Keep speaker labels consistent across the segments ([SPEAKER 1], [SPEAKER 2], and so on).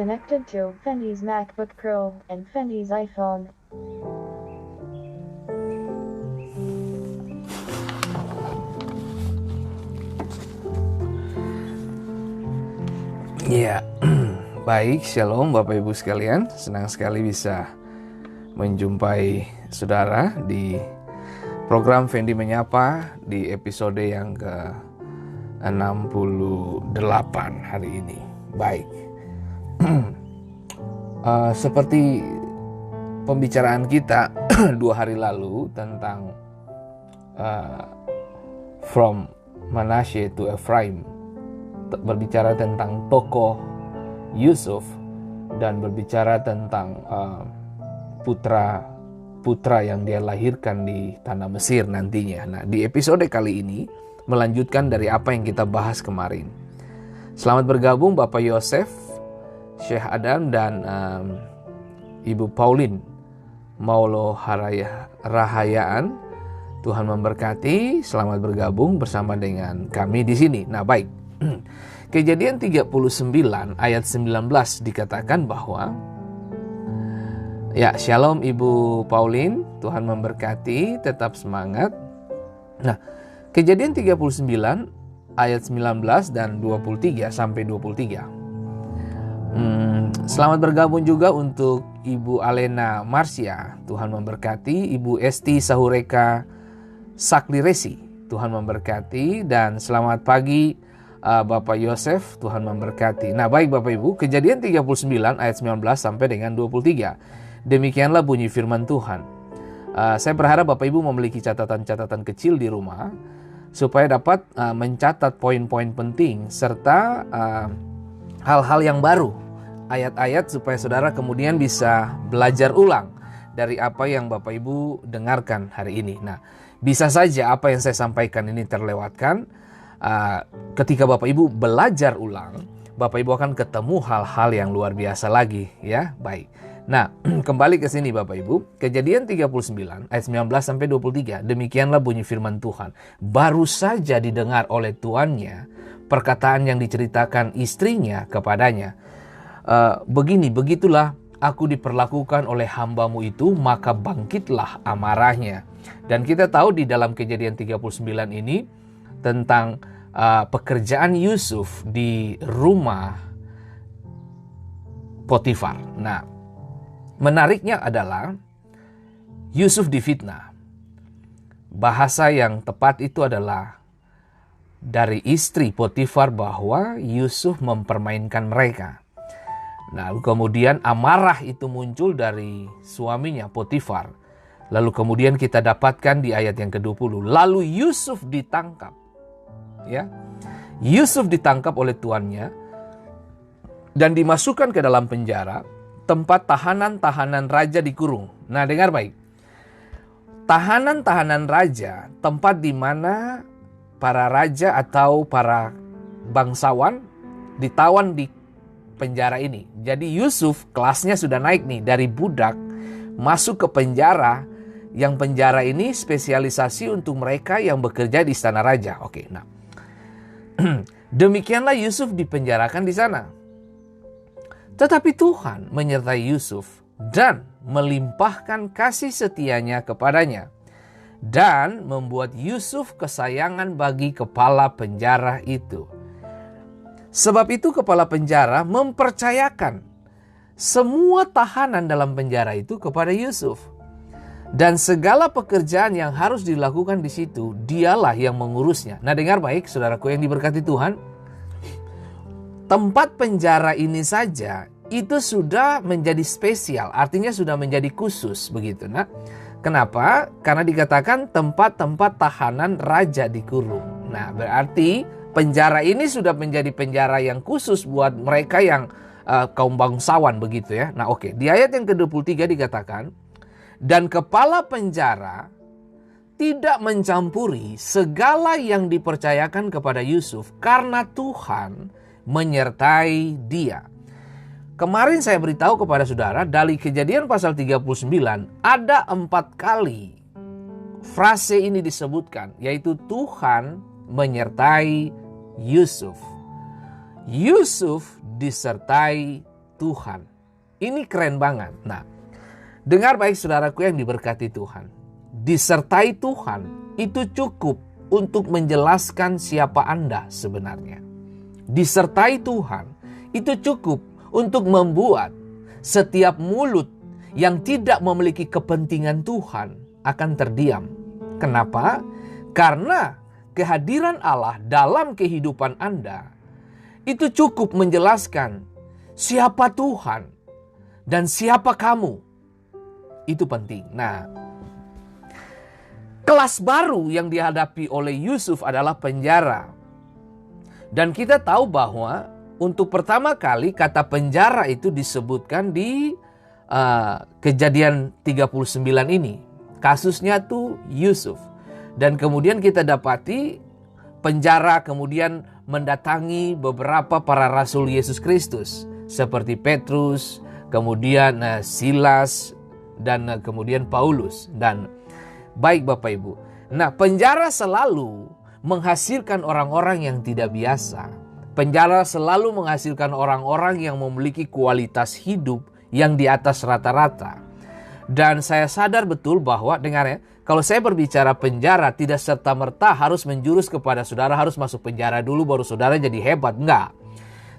[SPEAKER 1] connected to Fendi's MacBook Pro and Fendi's iPhone.
[SPEAKER 2] Ya, baik, shalom Bapak Ibu sekalian. Senang sekali bisa menjumpai saudara di program Fendi Menyapa di episode yang ke-68 hari ini. Baik, seperti pembicaraan kita 2 hari lalu tentang From Manasseh to Ephraim, berbicara tentang tokoh Yusuf dan berbicara tentang putra yang dia lahirkan di tanah Mesir nantinya. Nah, di episode kali ini melanjutkan dari apa yang kita bahas kemarin. Selamat bergabung Bapak Yosef, Syekh Adam dan Ibu Pauline Maulo Rahayaan. Tuhan memberkati. Selamat bergabung bersama dengan kami di sini. Nah, baik. Kejadian 39 ayat 19 dikatakan bahwa, ya, shalom Ibu Pauline, Tuhan memberkati, tetap semangat. Nah, Kejadian 39 ayat 19 dan 23 sampai 23. Selamat bergabung juga untuk Ibu Alena Marsya, Tuhan memberkati. Ibu Esti Sahureka Sakliresi, Tuhan memberkati. Dan selamat pagi Bapak Yosef, Tuhan memberkati. Nah, baik Bapak Ibu, Kejadian 39 ayat 19 sampai dengan 23. Demikianlah bunyi firman Tuhan. Saya berharap Bapak Ibu memiliki catatan-catatan kecil di rumah supaya dapat mencatat poin-poin penting serta hal-hal yang baru, ayat-ayat, supaya saudara kemudian bisa belajar ulang dari apa yang Bapak Ibu dengarkan hari ini. Nah, bisa saja apa yang saya sampaikan ini terlewatkan. Ketika Bapak Ibu belajar ulang, Bapak Ibu akan ketemu hal-hal yang luar biasa lagi, ya. Baik. Nah, kembali ke sini Bapak Ibu. Kejadian 39 ayat 19 sampai 23. Demikianlah bunyi firman Tuhan. Baru saja didengar oleh tuannya perkataan yang diceritakan istrinya kepadanya. Begitulah aku diperlakukan oleh hambamu itu, maka bangkitlah amarahnya. Dan kita tahu di dalam Kejadian 39 ini tentang pekerjaan Yusuf di rumah Potifar. Nah, menariknya adalah Yusuf difitnah. Bahasa yang tepat itu adalah dari istri Potifar bahwa Yusuf mempermainkan mereka. Nah, kemudian amarah itu muncul dari suaminya Potifar. Lalu kemudian kita dapatkan di ayat yang ke-20. Lalu Yusuf ditangkap. Ya, Yusuf ditangkap oleh tuannya dan dimasukkan ke dalam penjara, tempat tahanan-tahanan raja dikurung. Nah, dengar baik. Tahanan-tahanan raja, tempat di mana para raja atau para bangsawan ditawan di penjara ini. Jadi Yusuf kelasnya sudah naik nih, dari budak masuk ke penjara, yang penjara ini spesialisasi untuk mereka yang bekerja di istana raja. Oke, nah. Demikianlah Yusuf dipenjarakan di sana. Tetapi Tuhan menyertai Yusuf dan melimpahkan kasih setianya kepadanya dan membuat Yusuf kesayangan bagi kepala penjara itu. Sebab itu kepala penjara mempercayakan semua tahanan dalam penjara itu kepada Yusuf. Dan segala pekerjaan yang harus dilakukan di situ, dialah yang mengurusnya. Nah, dengar baik saudaraku yang diberkati Tuhan. Tempat penjara ini saja itu sudah menjadi spesial, artinya sudah menjadi khusus begitu. Nah, kenapa? Karena dikatakan tempat-tempat tahanan raja dikurung. Nah, berarti penjara ini sudah menjadi penjara yang khusus buat mereka yang kaum bangsawan begitu ya. Nah, oke. Di ayat yang ke-23 dikatakan, dan kepala penjara tidak mencampuri segala yang dipercayakan kepada Yusuf karena Tuhan menyertai dia. Kemarin saya beritahu kepada saudara dari Kejadian pasal 39 ada 4 kali frase ini disebutkan, yaitu Tuhan menyertai Yusuf. Yusuf disertai Tuhan. Ini keren banget. Nah, dengar baik saudaraku yang diberkati Tuhan. Disertai Tuhan itu cukup untuk menjelaskan siapa Anda sebenarnya. Disertai Tuhan itu cukup untuk membuat setiap mulut yang tidak memiliki kepentingan Tuhan akan terdiam. Kenapa? Karena kehadiran Allah dalam kehidupan Anda itu cukup menjelaskan siapa Tuhan dan siapa kamu. Itu penting. Nah, kelas baru yang dihadapi oleh Yusuf adalah penjara. Dan kita tahu bahwa untuk pertama kali kata penjara itu disebutkan di Kejadian 39 ini. Kasusnya tuh Yusuf. Dan kemudian kita dapati penjara kemudian mendatangi beberapa para rasul Yesus Kristus. Seperti Petrus, kemudian Silas, dan kemudian Paulus. Dan baik Bapak Ibu. Nah, penjara selalu menghasilkan orang-orang yang tidak biasa. Penjara selalu menghasilkan orang-orang yang memiliki kualitas hidup yang di atas rata-rata. Dan saya sadar betul bahwa, dengar ya, kalau saya berbicara penjara tidak serta-merta harus menjurus kepada saudara harus masuk penjara dulu baru saudara jadi hebat. Enggak.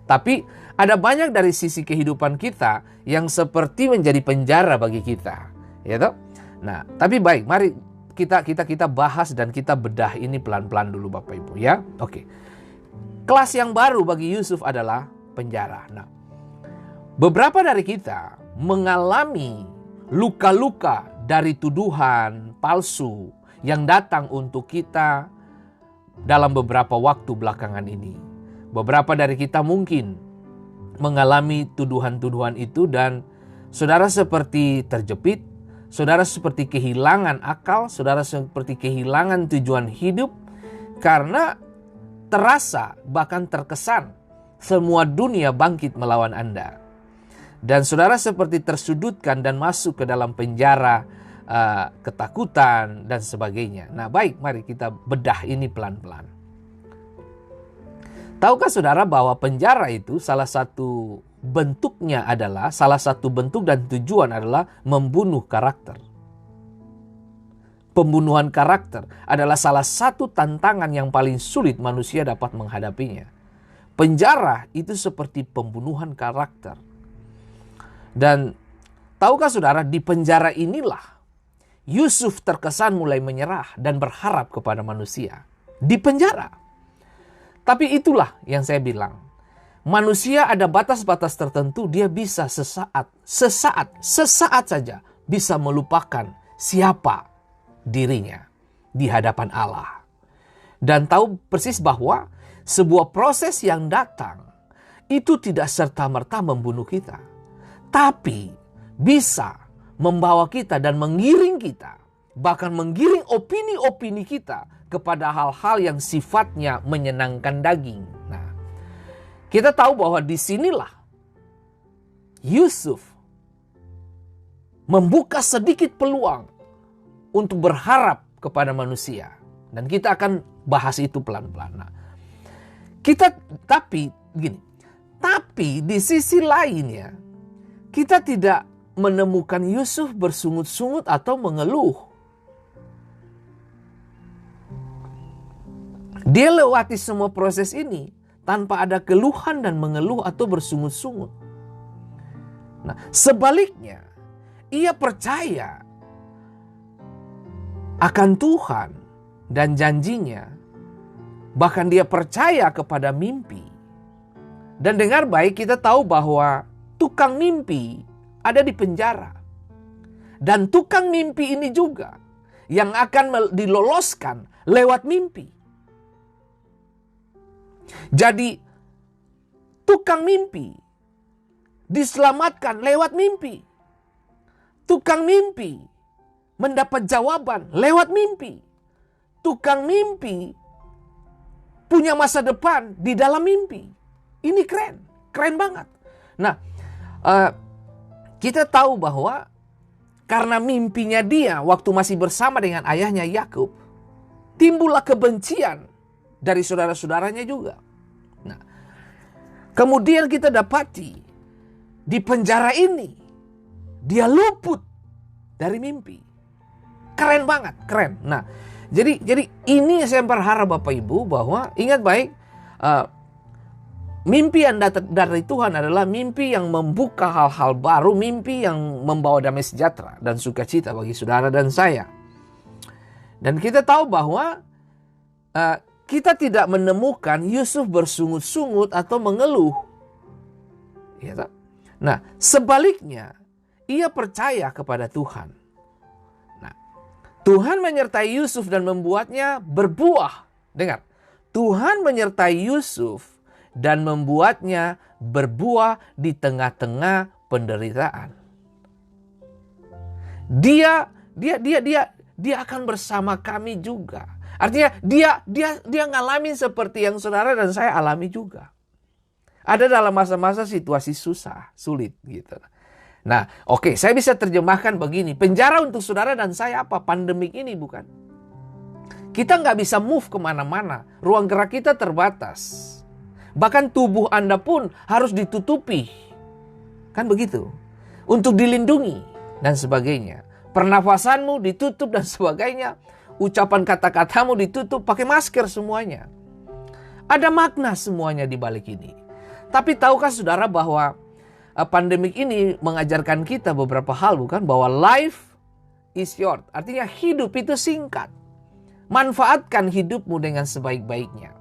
[SPEAKER 2] Tapi ada banyak dari sisi kehidupan kita yang seperti menjadi penjara bagi kita. Ya toh? Nah, tapi baik, mari kita bahas dan kita bedah ini pelan-pelan dulu Bapak Ibu ya. Oke. Kelas yang baru bagi Yusuf adalah penjara. Nah, beberapa dari kita mengalami luka-luka dari tuduhan palsu yang datang untuk kita dalam beberapa waktu belakangan ini. Beberapa dari kita mungkin mengalami tuduhan-tuduhan itu dan saudara seperti terjepit, saudara seperti kehilangan akal, saudara seperti kehilangan tujuan hidup karena terasa bahkan terkesan semua dunia bangkit melawan Anda. Dan saudara seperti tersudutkan dan masuk ke dalam penjara ketakutan dan sebagainya. Nah baik, mari kita bedah ini pelan-pelan. Tahukah saudara bahwa penjara itu salah satu bentuknya adalah, salah satu bentuk dan tujuan adalah membunuh karakter. Pembunuhan karakter adalah salah satu tantangan yang paling sulit manusia dapat menghadapinya. Penjara itu seperti pembunuhan karakter. Dan tahukah saudara, di penjara inilah Yusuf terkesan mulai menyerah dan berharap kepada manusia. Di penjara. Tapi itulah yang saya bilang. Manusia ada batas-batas tertentu, dia bisa sesaat saja bisa melupakan siapa dirinya di hadapan Allah. Dan tahu persis bahwa sebuah proses yang datang itu tidak serta-merta membunuh kita. Tapi bisa membawa kita dan mengiring kita. Bahkan menggiring opini-opini kita kepada hal-hal yang sifatnya menyenangkan daging. Nah, kita tahu bahwa disinilah Yusuf membuka sedikit peluang untuk berharap kepada manusia. Dan kita akan bahas itu pelan-pelan. Nah, tapi di sisi lainnya, kita tidak menemukan Yusuf bersungut-sungut atau mengeluh. Dia lewati semua proses ini tanpa ada keluhan dan mengeluh atau bersungut-sungut. Nah, sebaliknya, ia percaya akan Tuhan dan janjinya. Bahkan dia percaya kepada mimpi. Dan dengar baik, kita tahu bahwa tukang mimpi ada di penjara. Dan tukang mimpi ini juga yang akan diloloskan lewat mimpi. Jadi tukang mimpi diselamatkan lewat mimpi. Tukang mimpi mendapat jawaban lewat mimpi. Tukang mimpi punya masa depan di dalam mimpi. Ini keren banget. Nah, kita tahu bahwa karena mimpinya dia waktu masih bersama dengan ayahnya Yakub, timbullah kebencian dari saudara-saudaranya juga. Nah, kemudian kita dapati di penjara ini dia luput dari mimpi. Keren banget, keren. Nah, jadi ini saya berharap Bapak Ibu bahwa ingat baik, mimpi yang dari Tuhan adalah mimpi yang membuka hal-hal baru, mimpi yang membawa damai sejahtera dan sukacita bagi saudara dan saya. Dan kita tahu bahwa kita tidak menemukan Yusuf bersungut-sungut atau mengeluh. Ya, nah, sebaliknya, ia percaya kepada Tuhan. Nah, Tuhan menyertai Yusuf dan membuatnya berbuah. Dengar, Tuhan menyertai Yusuf dan membuatnya berbuah di tengah-tengah penderitaan. Dia akan bersama kami juga. Artinya dia ngalamin seperti yang saudara dan saya alami juga. Ada dalam masa-masa situasi susah, sulit gitu. Nah, oke, saya bisa terjemahkan begini. Penjara untuk saudara dan saya apa? Pandemik ini bukan? Kita nggak bisa move kemana-mana. Ruang gerak kita terbatas. Bahkan tubuh Anda pun harus ditutupi. Kan begitu? Untuk dilindungi dan sebagainya. Pernafasanmu ditutup dan sebagainya. Ucapan kata-katamu ditutup, pakai masker semuanya. Ada makna semuanya di balik ini. Tapi tahukah saudara bahwa pandemik ini mengajarkan kita beberapa hal, bukan? Bahwa life is short. Artinya hidup itu singkat. Manfaatkan hidupmu dengan sebaik-baiknya.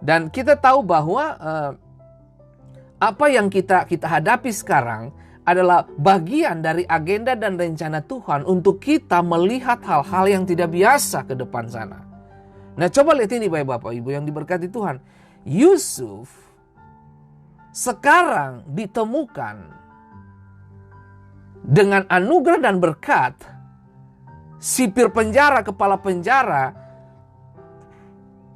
[SPEAKER 2] Dan kita tahu bahwa apa yang kita hadapi sekarang adalah bagian dari agenda dan rencana Tuhan untuk kita melihat hal-hal yang tidak biasa ke depan sana. Nah, coba lihat ini Bapak Ibu yang diberkati Tuhan. Yusuf sekarang ditemukan dengan anugerah dan berkat. Sipir penjara, kepala penjara,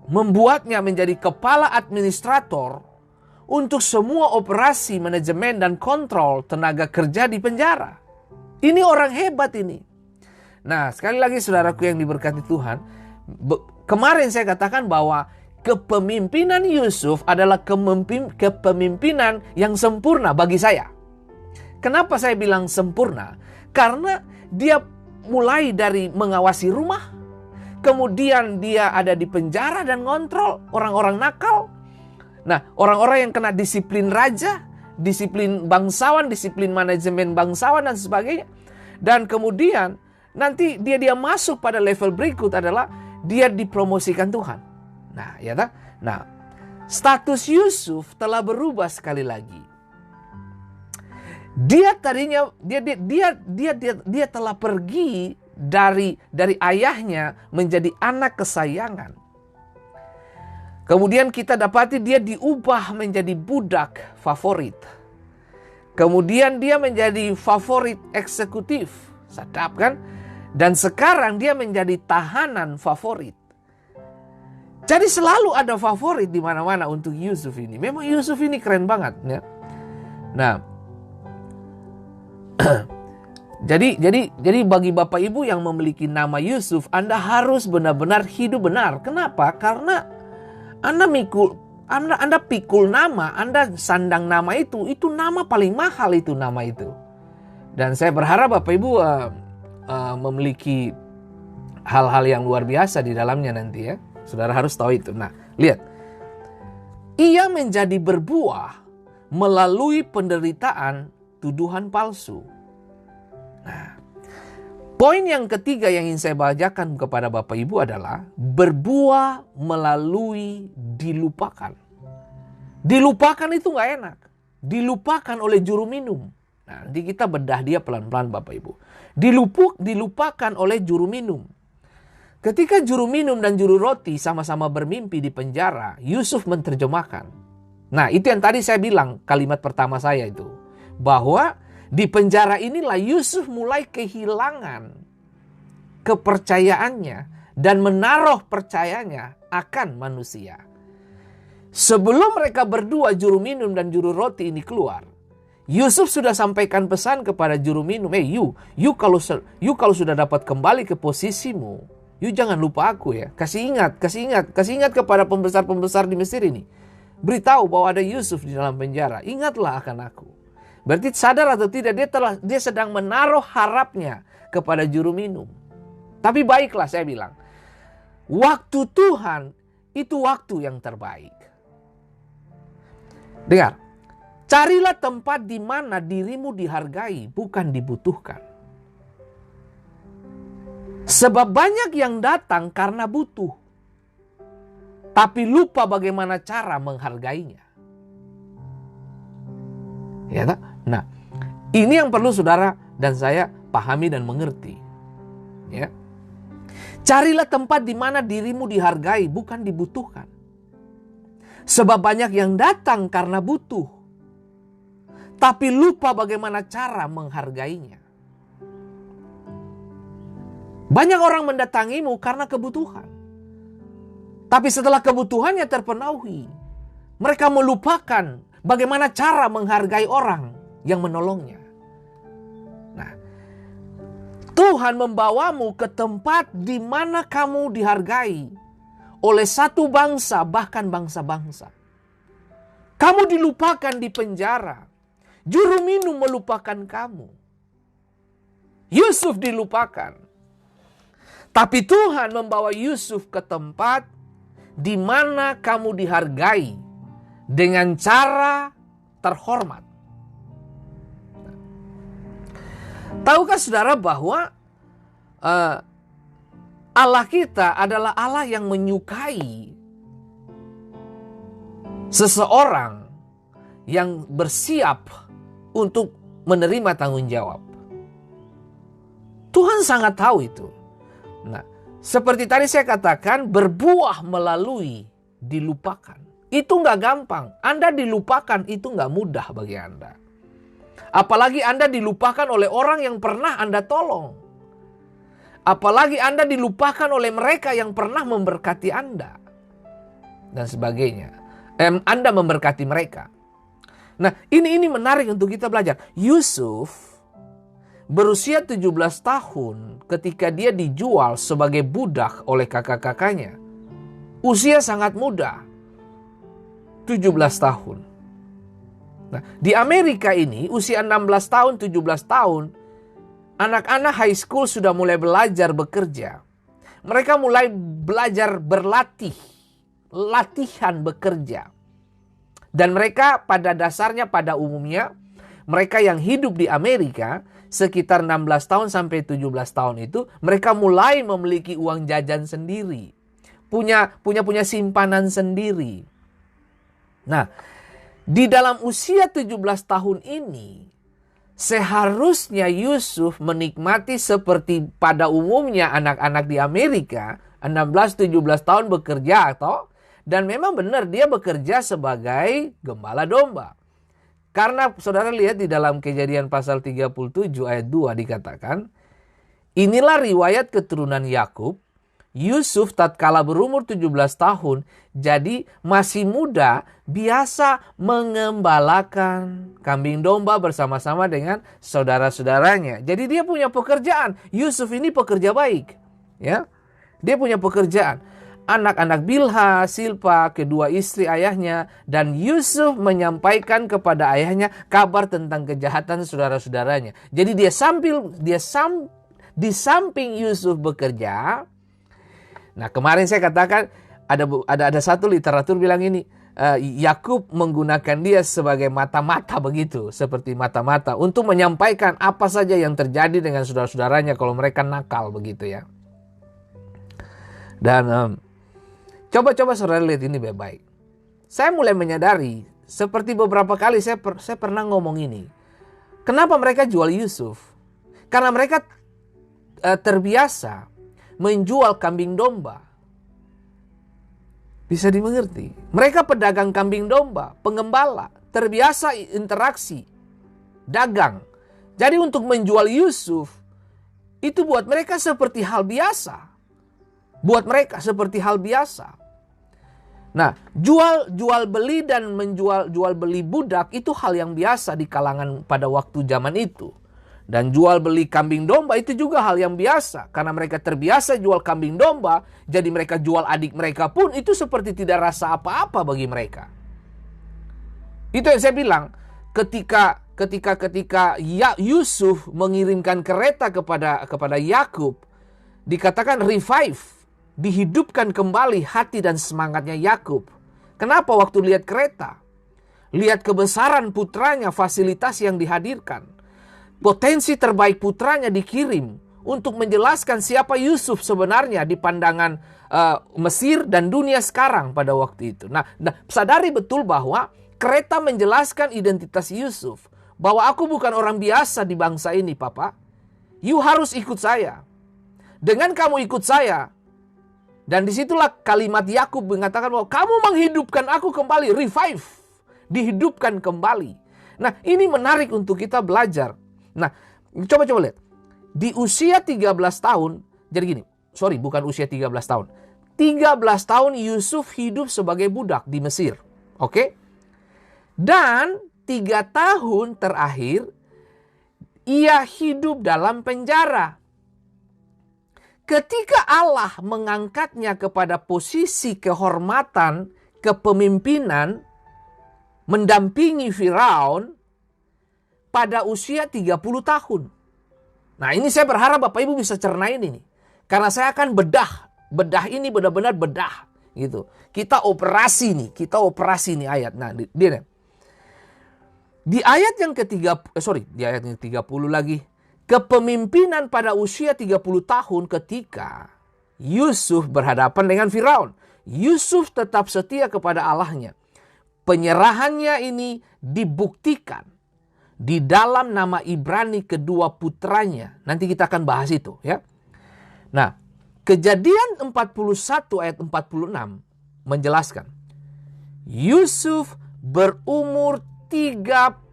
[SPEAKER 2] membuatnya menjadi kepala administrator untuk semua operasi, manajemen, dan kontrol tenaga kerja di penjara. Ini orang hebat ini. Nah, sekali lagi saudaraku yang diberkati Tuhan, kemarin saya katakan bahwa kepemimpinan Yusuf adalah kepemimpinan yang sempurna bagi saya. Kenapa saya bilang sempurna? Karena dia mulai dari mengawasi rumah, kemudian dia ada di penjara dan ngontrol orang-orang nakal. Nah, orang-orang yang kena disiplin raja, disiplin bangsawan, disiplin manajemen bangsawan dan sebagainya. Dan kemudian nanti dia masuk pada level berikut adalah dia dipromosikan Tuhan. Nah, ya tak? Nah, status Yusuf telah berubah sekali lagi. Dia tadinya dia telah pergi dari ayahnya menjadi anak kesayangan. Kemudian kita dapati dia diubah menjadi budak favorit. Kemudian dia menjadi favorit eksekutif. Sadap kan? Dan sekarang dia menjadi tahanan favorit. Jadi selalu ada favorit di mana-mana untuk Yusuf ini. Memang Yusuf ini keren banget ya. Nah, jadi bagi Bapak Ibu yang memiliki nama Yusuf, Anda harus benar-benar hidup benar. Kenapa? Karena Anda pikul nama, Anda sandang nama itu nama paling mahal itu nama itu. Dan saya berharap Bapak Ibu memiliki hal-hal yang luar biasa di dalamnya nanti ya. Saudara harus tahu itu. Nah, lihat. Ia menjadi berbuah melalui penderitaan tuduhan palsu. Nah, poin yang ketiga yang ingin saya bacakan kepada Bapak Ibu adalah berbuah melalui dilupakan. Dilupakan itu gak enak. Dilupakan oleh juru minum. Nah, nanti kita bedah dia pelan-pelan Bapak Ibu. Dilupakan oleh juru minum. Ketika juru minum dan juru roti sama-sama bermimpi di penjara, Yusuf menerjemahkan. Nah, itu yang tadi saya bilang kalimat pertama saya itu. Bahwa di penjara inilah Yusuf mulai kehilangan kepercayaannya dan menaruh percayanya akan manusia. Sebelum mereka berdua juru minum dan juru roti ini keluar, Yusuf sudah sampaikan pesan kepada juru minum, you kalau sudah dapat kembali ke posisimu, you jangan lupa aku ya. Kasih ingat kepada pembesar-pembesar di Mesir ini. beritahu bahwa ada Yusuf di dalam penjara. Ingatlah akan aku. Berarti sadar atau tidak, dia sedang menaruh harapnya kepada juru minum. Tapi baiklah, saya bilang, waktu Tuhan itu waktu yang terbaik. Dengar, carilah tempat di mana dirimu dihargai, bukan dibutuhkan. Sebab banyak yang datang karena butuh, tapi lupa bagaimana cara menghargainya. Ya tak? Nah, ini yang perlu saudara dan saya pahami dan mengerti. Ya. Carilah tempat di mana dirimu dihargai, bukan dibutuhkan. Sebab banyak yang datang karena butuh, tapi lupa bagaimana cara menghargainya. Banyak orang mendatangimu karena kebutuhan. Tapi setelah kebutuhannya terpenuhi, mereka melupakan bagaimana cara menghargai orang yang menolongnya. Nah, Tuhan membawamu ke tempat di mana kamu dihargai oleh satu bangsa, bahkan bangsa-bangsa. Kamu dilupakan di penjara. Juru minum melupakan kamu. Yusuf dilupakan. Tapi Tuhan membawa Yusuf ke tempat di mana kamu dihargai dengan cara terhormat. Tahukah saudara bahwa Allah kita adalah Allah yang menyukai seseorang yang bersiap untuk menerima tanggung jawab. Tuhan sangat tahu itu. Nah, seperti tadi saya katakan, berbuah melalui dilupakan. Itu nggak gampang. Anda dilupakan itu nggak mudah bagi Anda. Apalagi Anda dilupakan oleh orang yang pernah Anda tolong. Apalagi Anda dilupakan oleh mereka yang pernah memberkati Anda. Dan sebagainya. Anda memberkati mereka. Nah, ini menarik untuk kita belajar. Yusuf berusia 17 tahun ketika dia dijual sebagai budak oleh kakak-kakaknya. Usia sangat muda. 17 tahun. Nah, di Amerika ini usia 16 tahun, 17 tahun, anak-anak high school sudah mulai belajar bekerja. Mereka mulai belajar berlatih, latihan bekerja. Dan mereka pada dasarnya, pada umumnya, mereka yang hidup di Amerika sekitar 16 tahun sampai 17 tahun itu, mereka mulai memiliki uang jajan sendiri. Punya simpanan sendiri. Nah, di dalam usia 17 tahun ini, seharusnya Yusuf menikmati seperti pada umumnya anak-anak di Amerika, 16-17 tahun bekerja dan memang benar dia bekerja sebagai gembala domba. Karena saudara lihat di dalam Kejadian pasal 37 ayat 2 dikatakan, inilah riwayat keturunan Yakub. Yusuf tatkala berumur 17 tahun, jadi masih muda, biasa mengembalakan kambing domba bersama-sama dengan saudara-saudaranya. Jadi dia punya pekerjaan. Yusuf ini pekerja baik, ya. Dia punya pekerjaan. Anak-anak Bilha, Silpa, kedua istri ayahnya, dan Yusuf menyampaikan kepada ayahnya kabar tentang kejahatan saudara-saudaranya. Jadi di samping Yusuf bekerja. Nah, kemarin saya katakan ada satu literatur bilang ini, Yakub menggunakan dia sebagai mata-mata begitu, seperti mata-mata untuk menyampaikan apa saja yang terjadi dengan saudara-saudaranya kalau mereka nakal begitu ya. Dan coba saudara lihat ini baik-baik. Saya mulai menyadari, seperti beberapa kali saya pernah ngomong ini. Kenapa mereka jual Yusuf? Karena mereka terbiasa menjual kambing domba. Bisa dimengerti. Mereka pedagang kambing domba, pengembala, terbiasa interaksi, dagang. Jadi untuk menjual Yusuf, itu buat mereka seperti hal biasa. Nah, jual beli dan jual beli budak itu hal yang biasa di kalangan pada waktu zaman itu. Dan jual beli kambing domba itu juga hal yang biasa. Karena mereka terbiasa jual kambing domba, jadi mereka jual adik mereka pun itu seperti tidak rasa apa-apa bagi mereka. Itu yang saya bilang, ketika Yusuf mengirimkan kereta kepada Yakub, dikatakan revive, dihidupkan kembali hati dan semangatnya Yakub. Kenapa? Waktu lihat kereta, lihat kebesaran putranya, fasilitas yang dihadirkan, potensi terbaik putranya dikirim untuk menjelaskan siapa Yusuf sebenarnya di pandangan Mesir dan dunia sekarang pada waktu itu. Nah, sadari betul bahwa kereta menjelaskan identitas Yusuf, bahwa aku bukan orang biasa di bangsa ini, Papa. You harus ikut saya. Dengan kamu ikut saya, dan disitulah kalimat Yakub mengatakan bahwa kamu menghidupkan aku kembali, revive, dihidupkan kembali. Nah, ini menarik untuk kita belajar. Nah, coba lihat. Di usia 13 tahun, jadi gini, bukan usia 13 tahun. 13 tahun Yusuf hidup sebagai budak di Mesir. Oke? Dan 3 tahun terakhir, ia hidup dalam penjara. Ketika Allah mengangkatnya kepada posisi kehormatan, kepemimpinan, mendampingi Firaun pada usia 30 tahun. Nah, ini saya berharap Bapak Ibu bisa cernain ini. Karena saya akan bedah ini benar-benar bedah gitu. Kita operasi nih ayat. Nah, dia di ayat yang di ayat yang 30 lagi. Kepemimpinan pada usia 30 tahun ketika Yusuf berhadapan dengan Firaun. Yusuf tetap setia kepada Allahnya. Penyerahannya ini dibuktikan di dalam nama Ibrani kedua putranya. Nanti kita akan bahas itu ya. Nah, Kejadian 41 ayat 46 menjelaskan. Yusuf berumur 30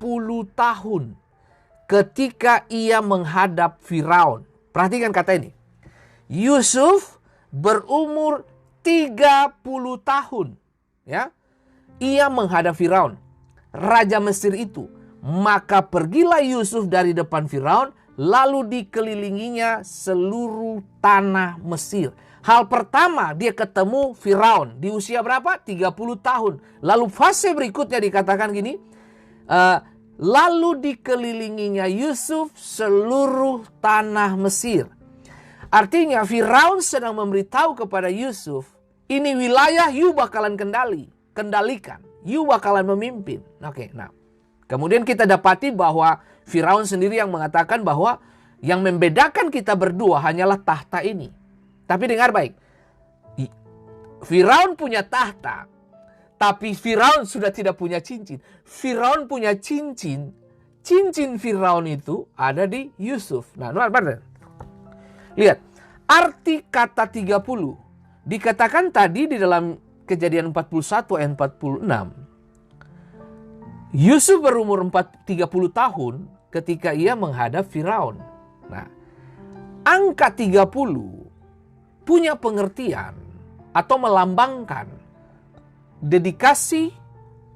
[SPEAKER 2] tahun ketika ia menghadap Firaun. Perhatikan kata ini. Yusuf berumur 30 tahun. Ya. Ia menghadap Firaun, raja Mesir itu. Maka pergilah Yusuf dari depan Firaun, lalu dikelilinginya seluruh tanah Mesir. Hal pertama dia ketemu Firaun di usia berapa? 30 tahun. Lalu fase berikutnya dikatakan gini, lalu dikelilinginya Yusuf seluruh tanah Mesir. Artinya Firaun sedang memberitahu kepada Yusuf, ini wilayah you bakalan kendalikan. You bakalan memimpin. Oke, nah. Kemudian kita dapati bahwa Firaun sendiri yang mengatakan bahwa yang membedakan kita berdua hanyalah tahta ini. Tapi dengar baik. Firaun punya tahta. Tapi Firaun sudah tidak punya cincin. Firaun punya cincin. Cincin Firaun itu ada di Yusuf. Nah, lihat. Arti kata 30. Dikatakan tadi di dalam Kejadian 41 ayat 46. Yusuf berumur 30 tahun ketika ia menghadap Firaun. Nah, angka 30 punya pengertian atau melambangkan dedikasi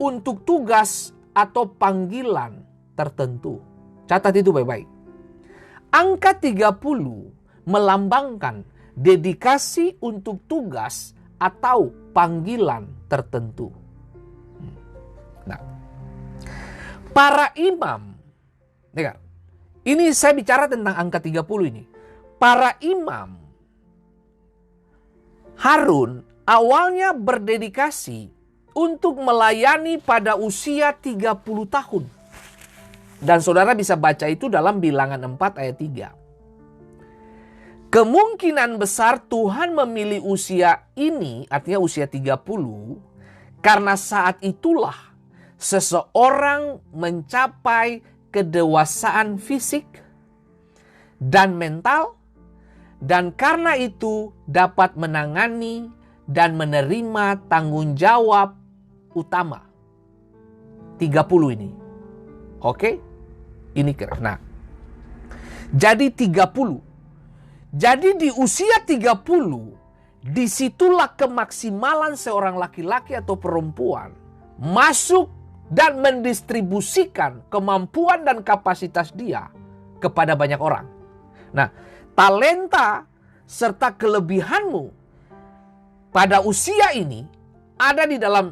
[SPEAKER 2] untuk tugas atau panggilan tertentu. Catat itu baik-baik. Angka 30 melambangkan dedikasi untuk tugas atau panggilan tertentu. Nah, para imam, dengar, ini saya bicara tentang angka 30 ini. Para imam, Harun awalnya berdedikasi untuk melayani pada usia 30 tahun. Dan saudara bisa baca itu dalam Bilangan 4 ayat 3. Kemungkinan besar Tuhan memilih usia ini, artinya usia 30, karena saat itulah seseorang mencapai kedewasaan fisik dan mental, dan karena itu dapat menangani dan menerima tanggung jawab utama. 30 ini. Oke? Ini kira. Nah, jadi 30. Jadi di usia 30, disitulah kemaksimalan seorang laki-laki atau perempuan masuk dan mendistribusikan kemampuan dan kapasitas dia kepada banyak orang. Nah, talenta serta kelebihanmu pada usia ini ada di dalam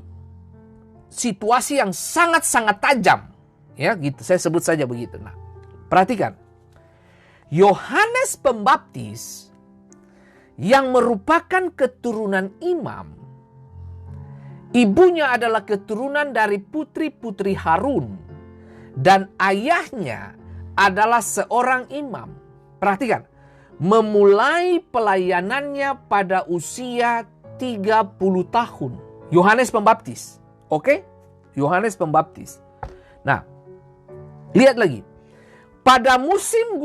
[SPEAKER 2] situasi yang sangat-sangat tajam. Ya, gitu. Saya sebut saja begitu. Nah, perhatikan. Yohanes Pembaptis yang merupakan keturunan imam, ibunya adalah keturunan dari putri-putri Harun, dan ayahnya adalah seorang imam. Perhatikan, memulai pelayanannya pada usia 30 tahun. Yohanes Pembaptis. Oke? Yohanes Pembaptis. Nah, lihat lagi. Pada musim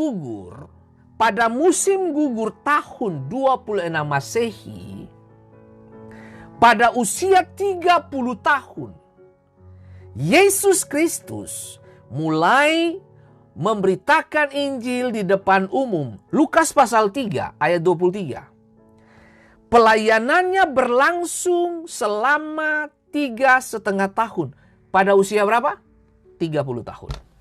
[SPEAKER 2] gugur tahun 26 Masehi, pada usia 30 tahun, Yesus Kristus mulai memberitakan Injil di depan umum. Lukas pasal 3 ayat 23. Pelayanannya berlangsung selama 3,5 tahun. Pada usia berapa? 30 tahun.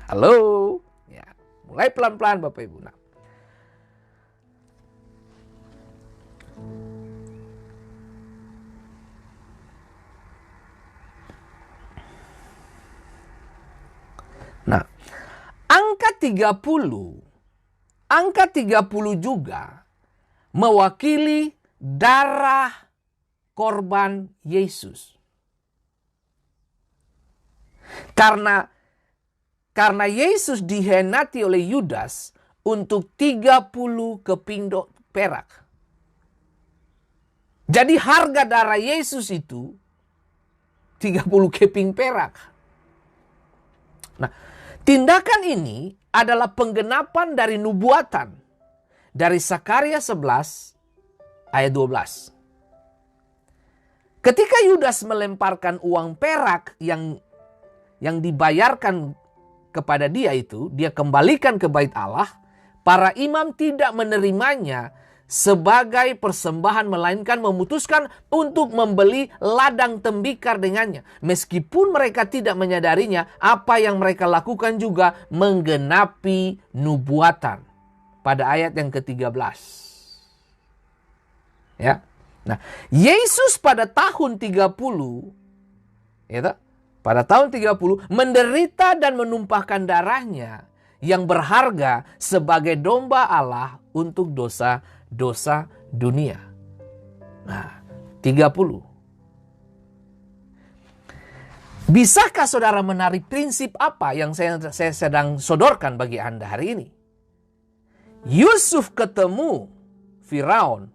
[SPEAKER 2] Halo? Ya, mulai pelan-pelan Bapak Ibu. Nah, angka 30 juga mewakili darah korban Yesus. Karena Yesus dikhianati oleh Yudas untuk 30 keping perak. Jadi harga darah Yesus itu 30 keping perak. Nah, tindakan ini adalah penggenapan dari nubuatan dari Sakaria 11 ayat 12. Ketika Yudas melemparkan uang perak yang dibayarkan kepada dia itu, dia kembalikan ke bait Allah, para imam tidak menerimanya sebagai persembahan, melainkan memutuskan untuk membeli ladang tembikar dengannya. Meskipun mereka tidak menyadarinya, apa yang mereka lakukan juga menggenapi nubuatan pada ayat yang ke-13. Ya. Nah, Yesus pada tahun 30, ya, pada tahun 30 menderita dan menumpahkan darahnya yang berharga sebagai domba Allah untuk dosa dunia. Nah, 30. Bisakah saudara menarik prinsip apa yang saya sedang sodorkan bagi Anda hari ini? Yusuf ketemu Firaun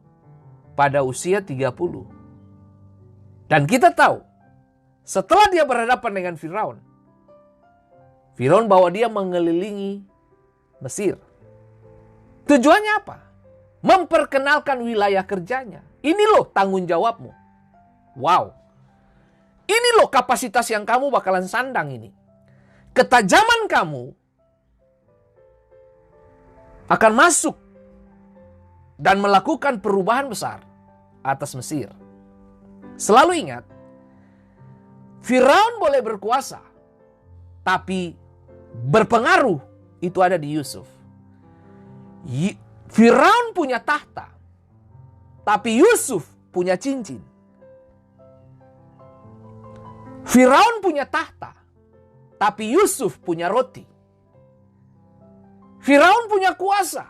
[SPEAKER 2] pada usia 30. Dan kita tahu, setelah dia berhadapan dengan Firaun bawa dia mengelilingi Mesir. Tujuannya apa? Memperkenalkan wilayah kerjanya. Ini loh tanggung jawabmu. Wow. Ini loh kapasitas yang kamu bakalan sandang ini. Ketajaman kamu akan masuk dan melakukan perubahan besar atas Mesir. Selalu ingat, Firaun boleh berkuasa, tapi berpengaruh itu ada di Yusuf. Firaun punya tahta, tapi Yusuf punya cincin. Firaun punya tahta, tapi Yusuf punya roti. Firaun punya kuasa,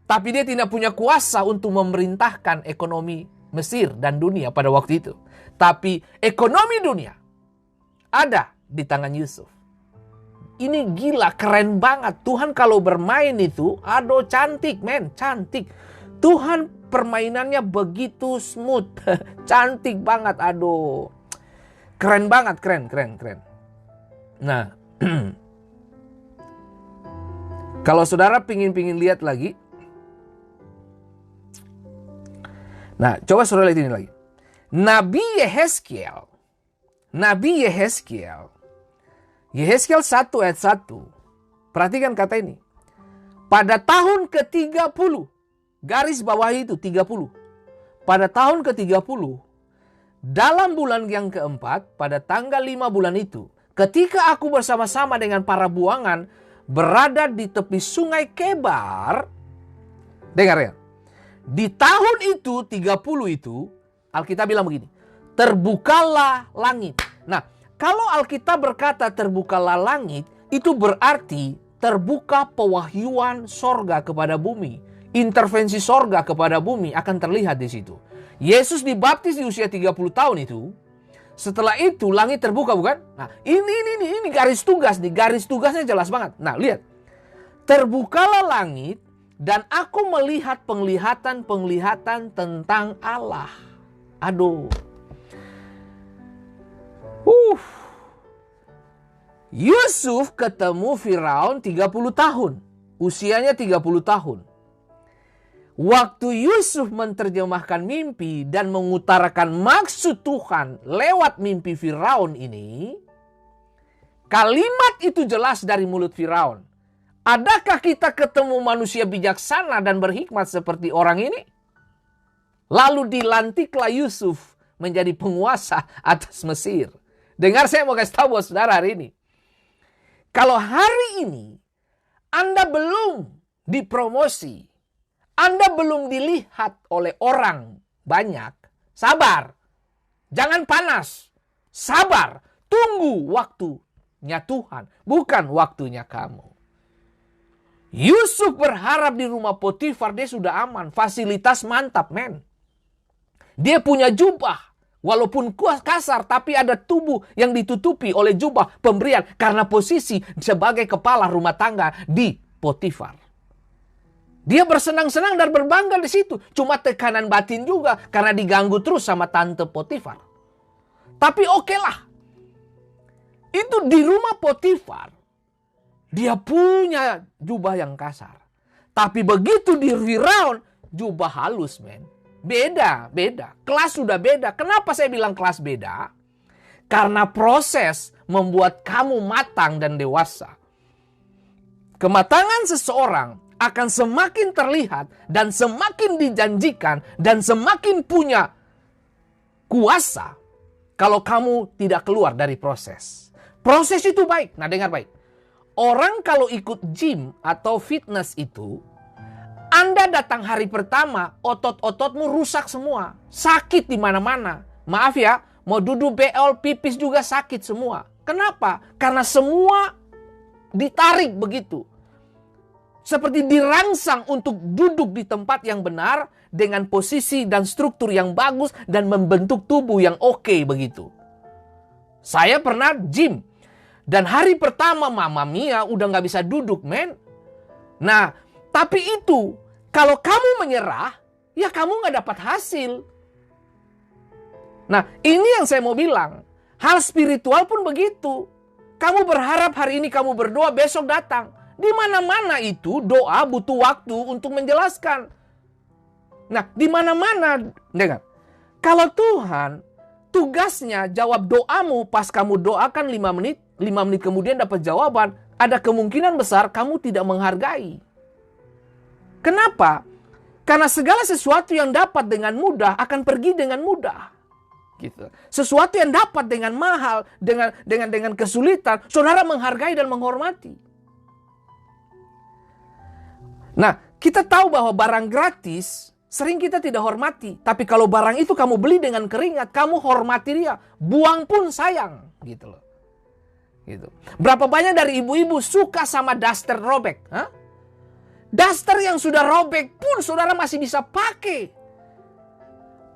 [SPEAKER 2] tapi dia tidak punya kuasa untuk memerintahkan ekonomi Mesir dan dunia pada waktu itu. Tapi ekonomi dunia ada di tangan Yusuf. Ini gila, keren banget. Tuhan kalau bermain itu, aduh cantik men, cantik. Tuhan permainannya begitu smooth, cantik banget, aduh. Keren banget, keren. Nah, kalau saudara pingin lihat lagi. Nah, coba saudara lihat ini lagi. Nabi Yehezkiel 1 ayat 1. Perhatikan kata ini. Pada tahun ke-30, garis bawah itu 30. Pada tahun ke-30, dalam bulan yang keempat, pada tanggal 5 bulan itu, ketika aku bersama-sama dengan para buangan berada di tepi sungai Kebar, dengar ya, di tahun itu 30 itu, Alkitab bilang begini, terbukalah langit. Nah, kalau Alkitab berkata terbukalah langit, itu berarti terbuka pewahyuan sorga kepada bumi. Intervensi sorga kepada bumi akan terlihat di situ. Yesus dibaptis di usia 30 tahun itu. Setelah itu langit terbuka, bukan? Nah, ini garis tugas nih. Garis tugasnya jelas banget. Nah, lihat. Terbukalah langit dan aku melihat penglihatan tentang Allah. Aduh. Yusuf ketemu Firaun 30 tahun. Usianya 30 tahun. Waktu Yusuf menerjemahkan mimpi dan mengutarakan maksud Tuhan lewat mimpi Firaun ini, kalimat itu jelas dari mulut Firaun. Adakah kita ketemu manusia bijaksana dan berhikmat seperti orang ini? Lalu dilantiklah Yusuf menjadi penguasa atas Mesir. Dengar, saya mau kasih tahu buat saudara hari ini. Kalau hari ini Anda belum dipromosi, Anda belum dilihat oleh orang banyak, sabar. Jangan panas. Sabar. Tunggu waktunya Tuhan, bukan waktunya kamu. Yusuf berharap di rumah Potifar dia sudah aman. Fasilitas mantap, men. Dia punya jubah. Walaupun kasar, tapi ada tubuh yang ditutupi oleh jubah pemberian. Karena posisi sebagai kepala rumah tangga di Potifar. Dia bersenang-senang dan berbangga di situ. Cuma tekanan batin juga karena diganggu terus sama tante Potifar. Tapi oke lah. Itu di rumah Potifar. Dia punya jubah yang kasar. Tapi begitu di Firaun, jubah halus, men. Beda. Kelas sudah beda. Kenapa saya bilang kelas beda? Karena proses membuat kamu matang dan dewasa. Kematangan seseorang akan semakin terlihat dan semakin dijanjikan dan semakin punya kuasa kalau kamu tidak keluar dari proses. Proses itu baik. Nah, dengar baik. Orang kalau ikut gym atau fitness itu, Anda datang hari pertama, otot-ototmu rusak semua. Sakit di mana-mana. Maaf ya, mau duduk beol, pipis juga sakit semua. Kenapa? Karena semua ditarik begitu. Seperti dirangsang untuk duduk di tempat yang benar dengan posisi dan struktur yang bagus dan membentuk tubuh yang oke begitu. Saya pernah gym. Dan hari pertama Mama Mia udah gak bisa duduk, men. Nah, tapi itu kalau kamu menyerah, ya kamu gak dapat hasil. Nah, ini yang saya mau bilang. Hal spiritual pun begitu. Kamu berharap hari ini kamu berdoa, besok datang. Di mana-mana itu doa butuh waktu untuk menjelaskan. Nah, di mana-mana, dengar. Kalau Tuhan tugasnya jawab doamu pas kamu doakan 5 menit, 5 menit kemudian dapat jawaban, ada kemungkinan besar kamu tidak menghargai. Kenapa? Karena segala sesuatu yang dapat dengan mudah akan pergi dengan mudah. Gitu. Sesuatu yang dapat dengan mahal, dengan kesulitan, saudara menghargai dan menghormati. Nah, kita tahu bahwa barang gratis sering kita tidak hormati. Tapi kalau barang itu kamu beli dengan keringat, kamu hormati dia. Buang pun sayang. Gitu loh. Gitu. Berapa banyak dari ibu-ibu suka sama daster robek? Hah? Daster yang sudah robek pun saudara masih bisa pakai.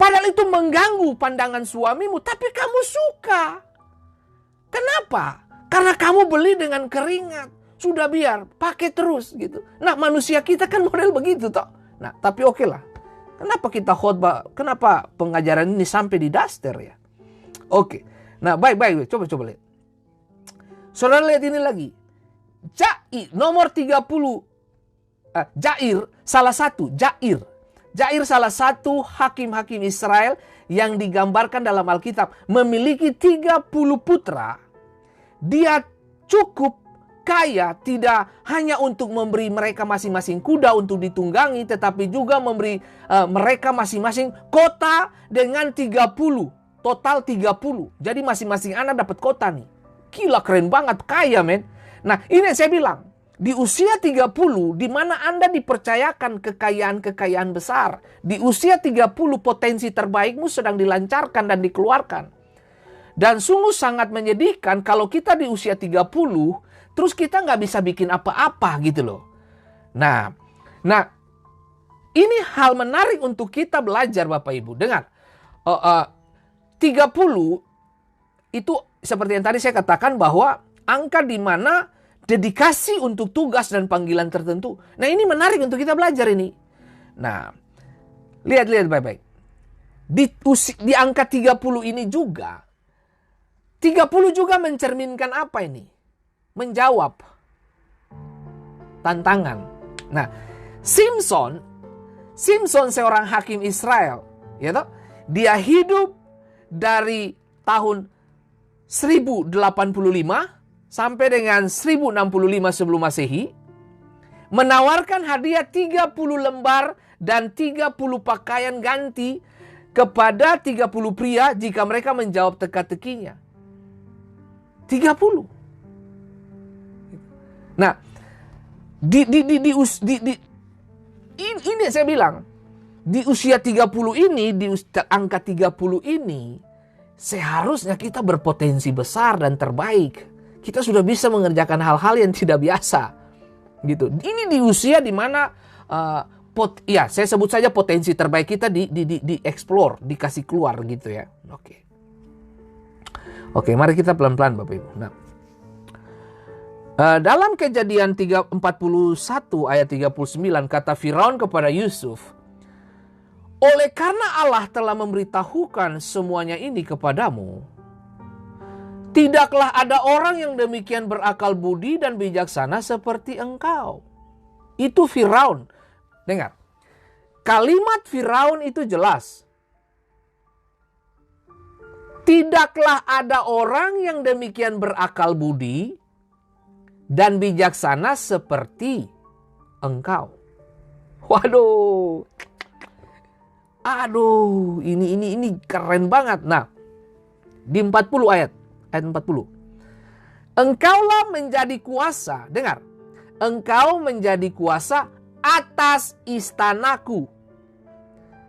[SPEAKER 2] Padahal itu mengganggu pandangan suamimu, tapi kamu suka. Kenapa? Karena kamu beli dengan keringat. Sudah biar, pakai terus gitu. Nah, manusia kita kan model begitu toh. Nah, tapi oke lah. Kenapa kita khotbah? Kenapa pengajaran ini sampai di daster ya? Oke. Nah, baik. Coba lihat. Saudara lihat ini lagi. Jair, nomor 30. Jair, salah satu. Jair salah satu hakim-hakim Israel yang digambarkan dalam Alkitab. Memiliki 30 putra. Dia cukup kaya, tidak hanya untuk memberi mereka masing-masing kuda untuk ditunggangi, tetapi juga memberi mereka masing-masing kota dengan 30. Total 30. Jadi masing-masing anak dapat kota nih. Gila, keren banget, kaya men. Nah, ini yang saya bilang. di usia 30 di mana Anda dipercayakan kekayaan-kekayaan besar. Di usia 30 potensi terbaikmu sedang dilancarkan dan dikeluarkan. Dan sungguh sangat menyedihkan kalau kita di usia 30 terus kita nggak bisa bikin apa-apa gitu loh. Nah, ini hal menarik untuk kita belajar Bapak Ibu. Dengar, 30 itu seperti yang tadi saya katakan bahwa angka di mana dedikasi untuk tugas dan panggilan tertentu. Nah ini menarik untuk kita belajar ini. Nah, lihat baik-baik. Di angka 30 ini juga, 30 juga mencerminkan apa ini? Menjawab tantangan. Nah, Simpson seorang hakim Israel, ya toh? Dia hidup dari tahun 1085 sampai dengan 1065 sebelum Masehi, menawarkan hadiah 30 lembar dan 30 pakaian ganti kepada 30 pria jika mereka menjawab teka-tekinya. 30. Nah, ini saya bilang, di usia 30 ini, di angka 30 ini, seharusnya kita berpotensi besar dan terbaik. Kita sudah bisa mengerjakan hal-hal yang tidak biasa. Gitu. Ini di usia di mana saya sebut saja potensi terbaik kita di explore, dikasih keluar gitu ya. Oke, mari kita pelan-pelan Bapak Ibu. Nah, dalam Kejadian 41 ayat 39 kata Firaun kepada Yusuf, oleh karena Allah telah memberitahukan semuanya ini kepadamu, tidaklah ada orang yang demikian berakal budi dan bijaksana seperti engkau. Itu Firaun. Dengar. Kalimat Firaun itu jelas. Tidaklah ada orang yang demikian berakal budi dan bijaksana seperti engkau. Waduh. Aduh, ini keren banget. Nah, di 40 ayat 40. Engkaulah menjadi kuasa, dengar. Engkau menjadi kuasa atas istanaku.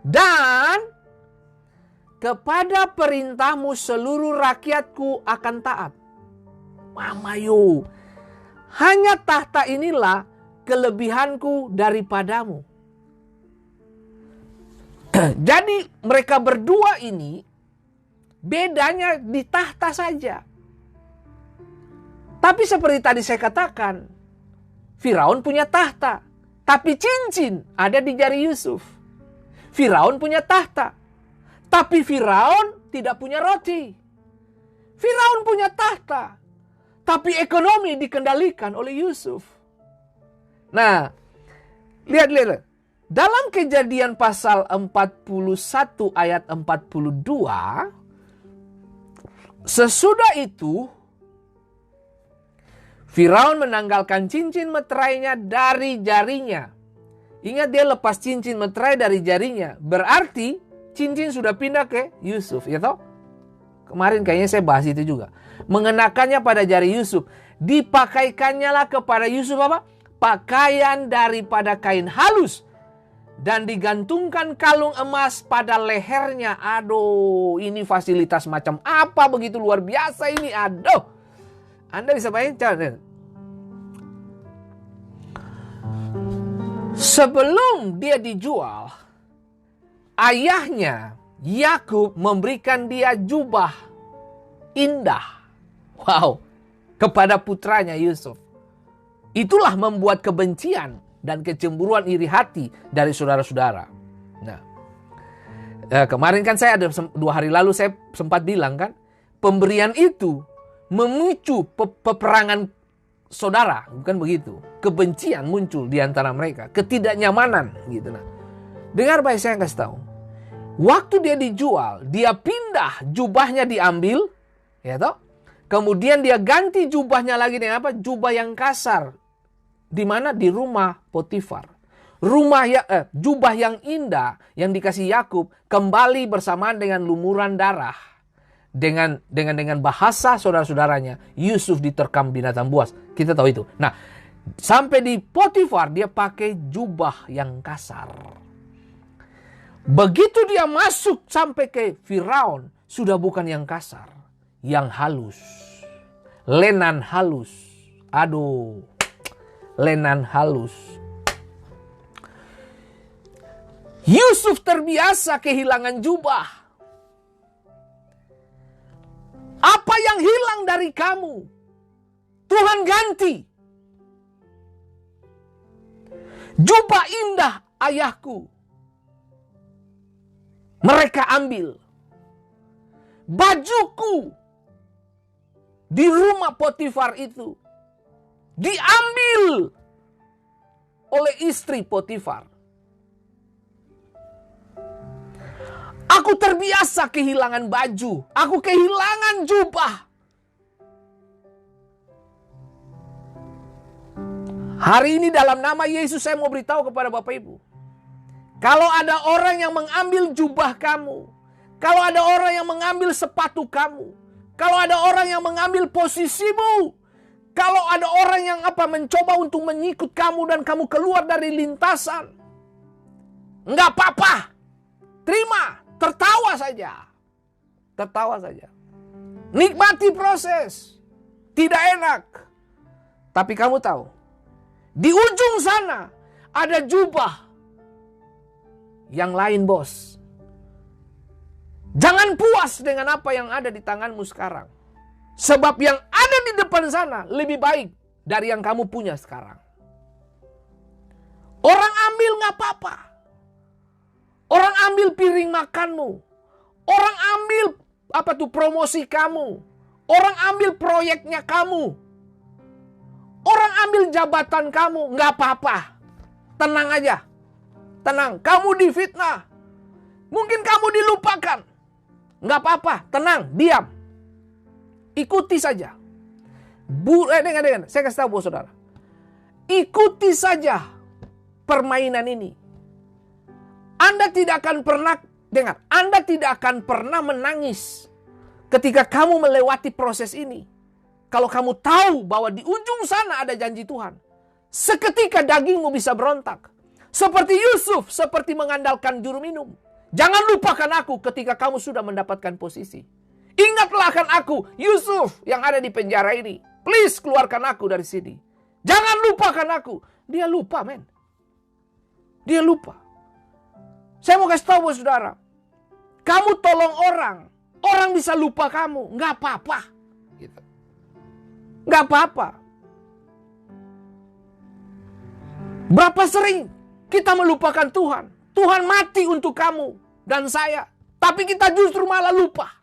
[SPEAKER 2] Dan kepada perintahmu seluruh rakyatku akan taat. Mamayo. Hanya tahta inilah kelebihanku daripadamu. Jadi mereka berdua ini bedanya di tahta saja. Tapi seperti tadi saya katakan, Firaun punya tahta, tapi cincin ada di jari Yusuf. Firaun punya tahta, tapi Firaun tidak punya roti. Firaun punya tahta, tapi ekonomi dikendalikan oleh Yusuf. Nah, lihat. Dalam Kejadian pasal 41 ayat 42, sesudah itu Firaun menanggalkan cincin meterainya dari jarinya. Ingat, dia lepas cincin meterai dari jarinya. Berarti cincin sudah pindah ke Yusuf, ya toh? Kemarin kayaknya saya bahas itu juga. Mengenakannya pada jari Yusuf. Dipakaikannya lah kepada Yusuf apa? Pakaian daripada kain halus. Dan digantungkan kalung emas pada lehernya. Aduh, ini fasilitas macam apa begitu luar biasa ini. Aduh, Anda bisa bayangkan. Sebelum dia dijual, ayahnya Yakub memberikan dia jubah indah. Wow, kepada putranya Yusuf. Itulah membuat kebencian dan kecemburuan iri hati dari saudara-saudara. Nah, kemarin kan saya ada 2 hari lalu saya sempat bilang kan, pemberian itu memicu peperangan saudara, bukan begitu? Kebencian muncul di antara mereka, ketidaknyamanan gitu. Nah, dengar baik, saya kasih tahu. Waktu dia dijual, dia pindah, jubahnya diambil, ya toh? Kemudian dia ganti jubahnya lagi dengan apa? Jubah yang kasar. Di mana? Di rumah Potifar. Jubah yang indah yang dikasih Yakub kembali bersamaan dengan lumuran darah. Dengan bahasa saudara-saudaranya, Yusuf diterkam binatang buas. Kita tahu itu. Nah, Sampai di Potifar dia pakai jubah yang kasar. Begitu dia masuk sampai ke Firaun, sudah bukan yang kasar, yang halus. Lenan halus. Aduh, lenan halus. Yusuf terbiasa kehilangan jubah. Apa yang hilang dari kamu, Tuhan ganti. Jubah indah ayahku, mereka ambil. Bajuku di rumah Potifar itu diambil oleh istri Potifar. Aku terbiasa kehilangan baju. Aku kehilangan jubah. Hari ini dalam nama Yesus saya mau beritahu kepada Bapak Ibu. Kalau ada orang yang mengambil jubah kamu. Kalau ada orang yang mengambil sepatu kamu. Kalau ada orang yang mengambil posisimu. Kalau ada orang yang mencoba untuk mengikut kamu dan kamu keluar dari lintasan. Enggak apa-apa. Terima. Tertawa saja. Tertawa saja. Nikmati proses. Tidak enak. Tapi kamu tahu. Di ujung sana ada jubah yang lain, bos. Jangan puas dengan apa yang ada di tanganmu sekarang. Sebab yang ada di depan sana lebih baik dari yang kamu punya sekarang. Orang ambil gak apa-apa. Orang ambil piring makanmu. Orang ambil promosi kamu. Orang ambil proyeknya kamu. Orang ambil jabatan kamu. Gak apa-apa. Tenang aja. Tenang. Kamu difitnah. Mungkin kamu dilupakan. Gak apa-apa. Tenang. Diam. Ikuti saja. Dengar. Saya kasih tahu buat saudara. Ikuti saja permainan ini. Anda tidak akan pernah, dengar, Anda tidak akan pernah menangis ketika kamu melewati proses ini. Kalau kamu tahu bahwa di ujung sana ada janji Tuhan. Seketika dagingmu bisa berontak. Seperti Yusuf, seperti mengandalkan juru minum. Jangan lupakan aku ketika kamu sudah mendapatkan posisi. Ingatlah akan aku, Yusuf yang ada di penjara ini. Please keluarkan aku dari sini. Jangan lupakan aku. Dia lupa, men. Dia lupa. Saya mau kasih tahu buat saudara. Kamu tolong orang. Orang bisa lupa kamu. Nggak apa-apa. Gitu. Nggak apa-apa. Berapa sering kita melupakan Tuhan. Tuhan mati untuk kamu dan saya. Tapi kita justru malah lupa.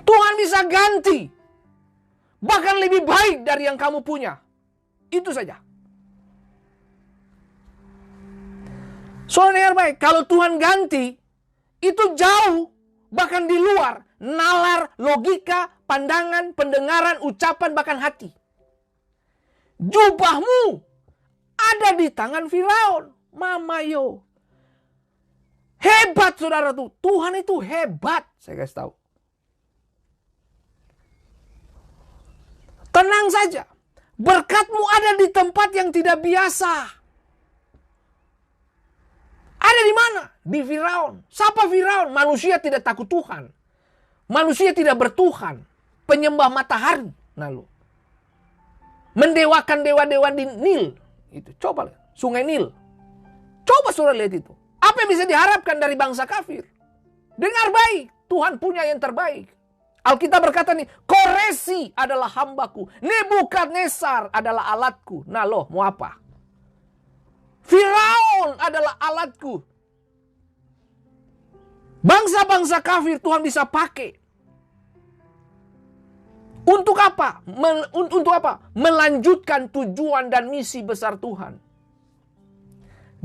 [SPEAKER 2] Tuhan bisa ganti. Bahkan lebih baik dari yang kamu punya. Itu saja. Saudara baik, kalau Tuhan ganti, itu jauh, bahkan di luar, nalar, logika, pandangan, pendengaran, ucapan, bahkan hati. Jubahmu ada di tangan Firaun. Mama yo. Hebat saudara tuh. Tuhan itu hebat. Saya kasih tahu. Tenang saja. Berkatmu ada di tempat yang tidak biasa. Ada di mana? Di Firaun. Siapa Firaun? Manusia tidak takut Tuhan. Manusia tidak bertuhan. Penyembah matahari. Lalu. Mendewakan dewa-dewa di Nil. Itu. Coba lihat. Sungai Nil. Coba saudara lihat itu. Apa yang bisa diharapkan dari bangsa kafir? Dengar baik. Tuhan punya yang terbaik. Alkitab berkata nih. Koresi adalah hambaku. Nebukadnesar adalah alatku. Nah loh, mau apa? Firaun adalah alatku. Bangsa-bangsa kafir Tuhan bisa pakai. Untuk apa? Untuk apa? Melanjutkan tujuan dan misi besar Tuhan.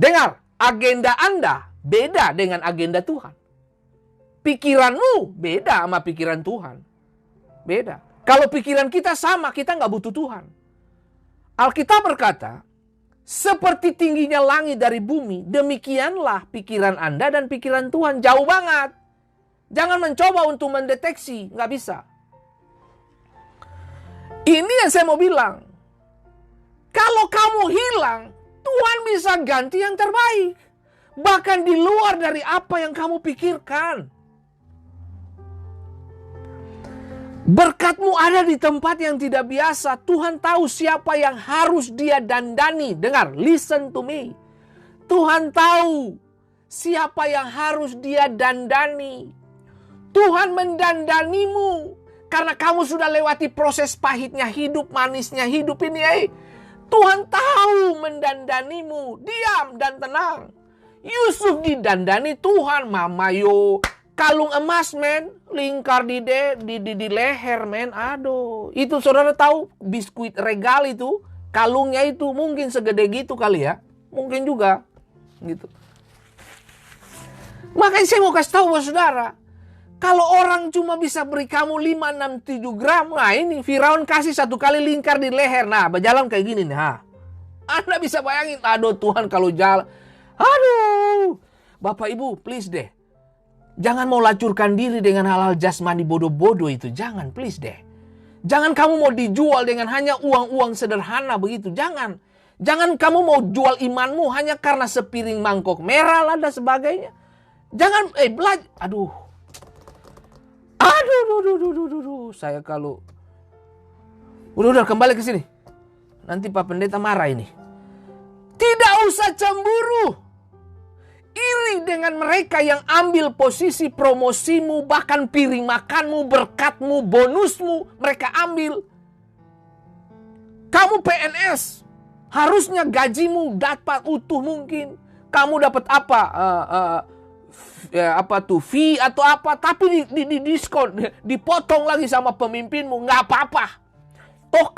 [SPEAKER 2] Dengar, agenda Anda beda dengan agenda Tuhan. Pikiranmu beda sama pikiran Tuhan. Beda. Kalau pikiran kita sama, kita nggak butuh Tuhan. Alkitab berkata, seperti tingginya langit dari bumi, demikianlah pikiran Anda dan pikiran Tuhan. Jauh banget. Jangan mencoba untuk mendeteksi, nggak bisa. Ini yang saya mau bilang. Kalau kamu hilang, Tuhan bisa ganti yang terbaik. Bahkan di luar dari apa yang kamu pikirkan. Berkatmu ada di tempat yang tidak biasa. Tuhan tahu siapa yang harus dia dandani. Dengar, listen to me. Tuhan tahu siapa yang harus dia dandani. Tuhan mendandanimu karena kamu sudah lewati proses pahitnya hidup, manisnya hidup ini. Tuhan tahu mendandanimu. Diam dan tenang. Yusuf didandani Tuhan. Mama yo, kalung emas men, lingkar di leher men. Aduh, itu saudara tahu biskuit regal itu, kalungnya itu mungkin segede gitu kali ya. Mungkin juga gitu. Makanya saya mau kasih tahu buat saudara, kalau orang cuma bisa beri kamu 5, 6, 7 gram, nah ini Firaun kasih 1 kali lingkar di leher. Nah, berjalan kayak gini nih. Anda bisa bayangin, aduh Tuhan kalau jalan. Aduh, Bapak Ibu please deh. Jangan mau lacurkan diri dengan hal-hal jasmani bodoh-bodoh itu. Jangan, please deh. Jangan kamu mau dijual dengan hanya uang-uang sederhana begitu. Jangan. Jangan kamu mau jual imanmu hanya karena sepiring mangkok merah lah dan sebagainya. Jangan, belajar. Aduh, saya kalau udah kembali ke sini. Nanti Pak Pendeta marah ini. Tidak usah cemburu, iri dengan mereka yang ambil posisi promosimu, bahkan piring makanmu, berkatmu, bonusmu, mereka ambil. Kamu PNS, harusnya gajimu dapat utuh mungkin. Kamu dapat apa? Fee atau apa, tapi di diskon, dipotong lagi sama pemimpinmu, nggak apa-apa. Toh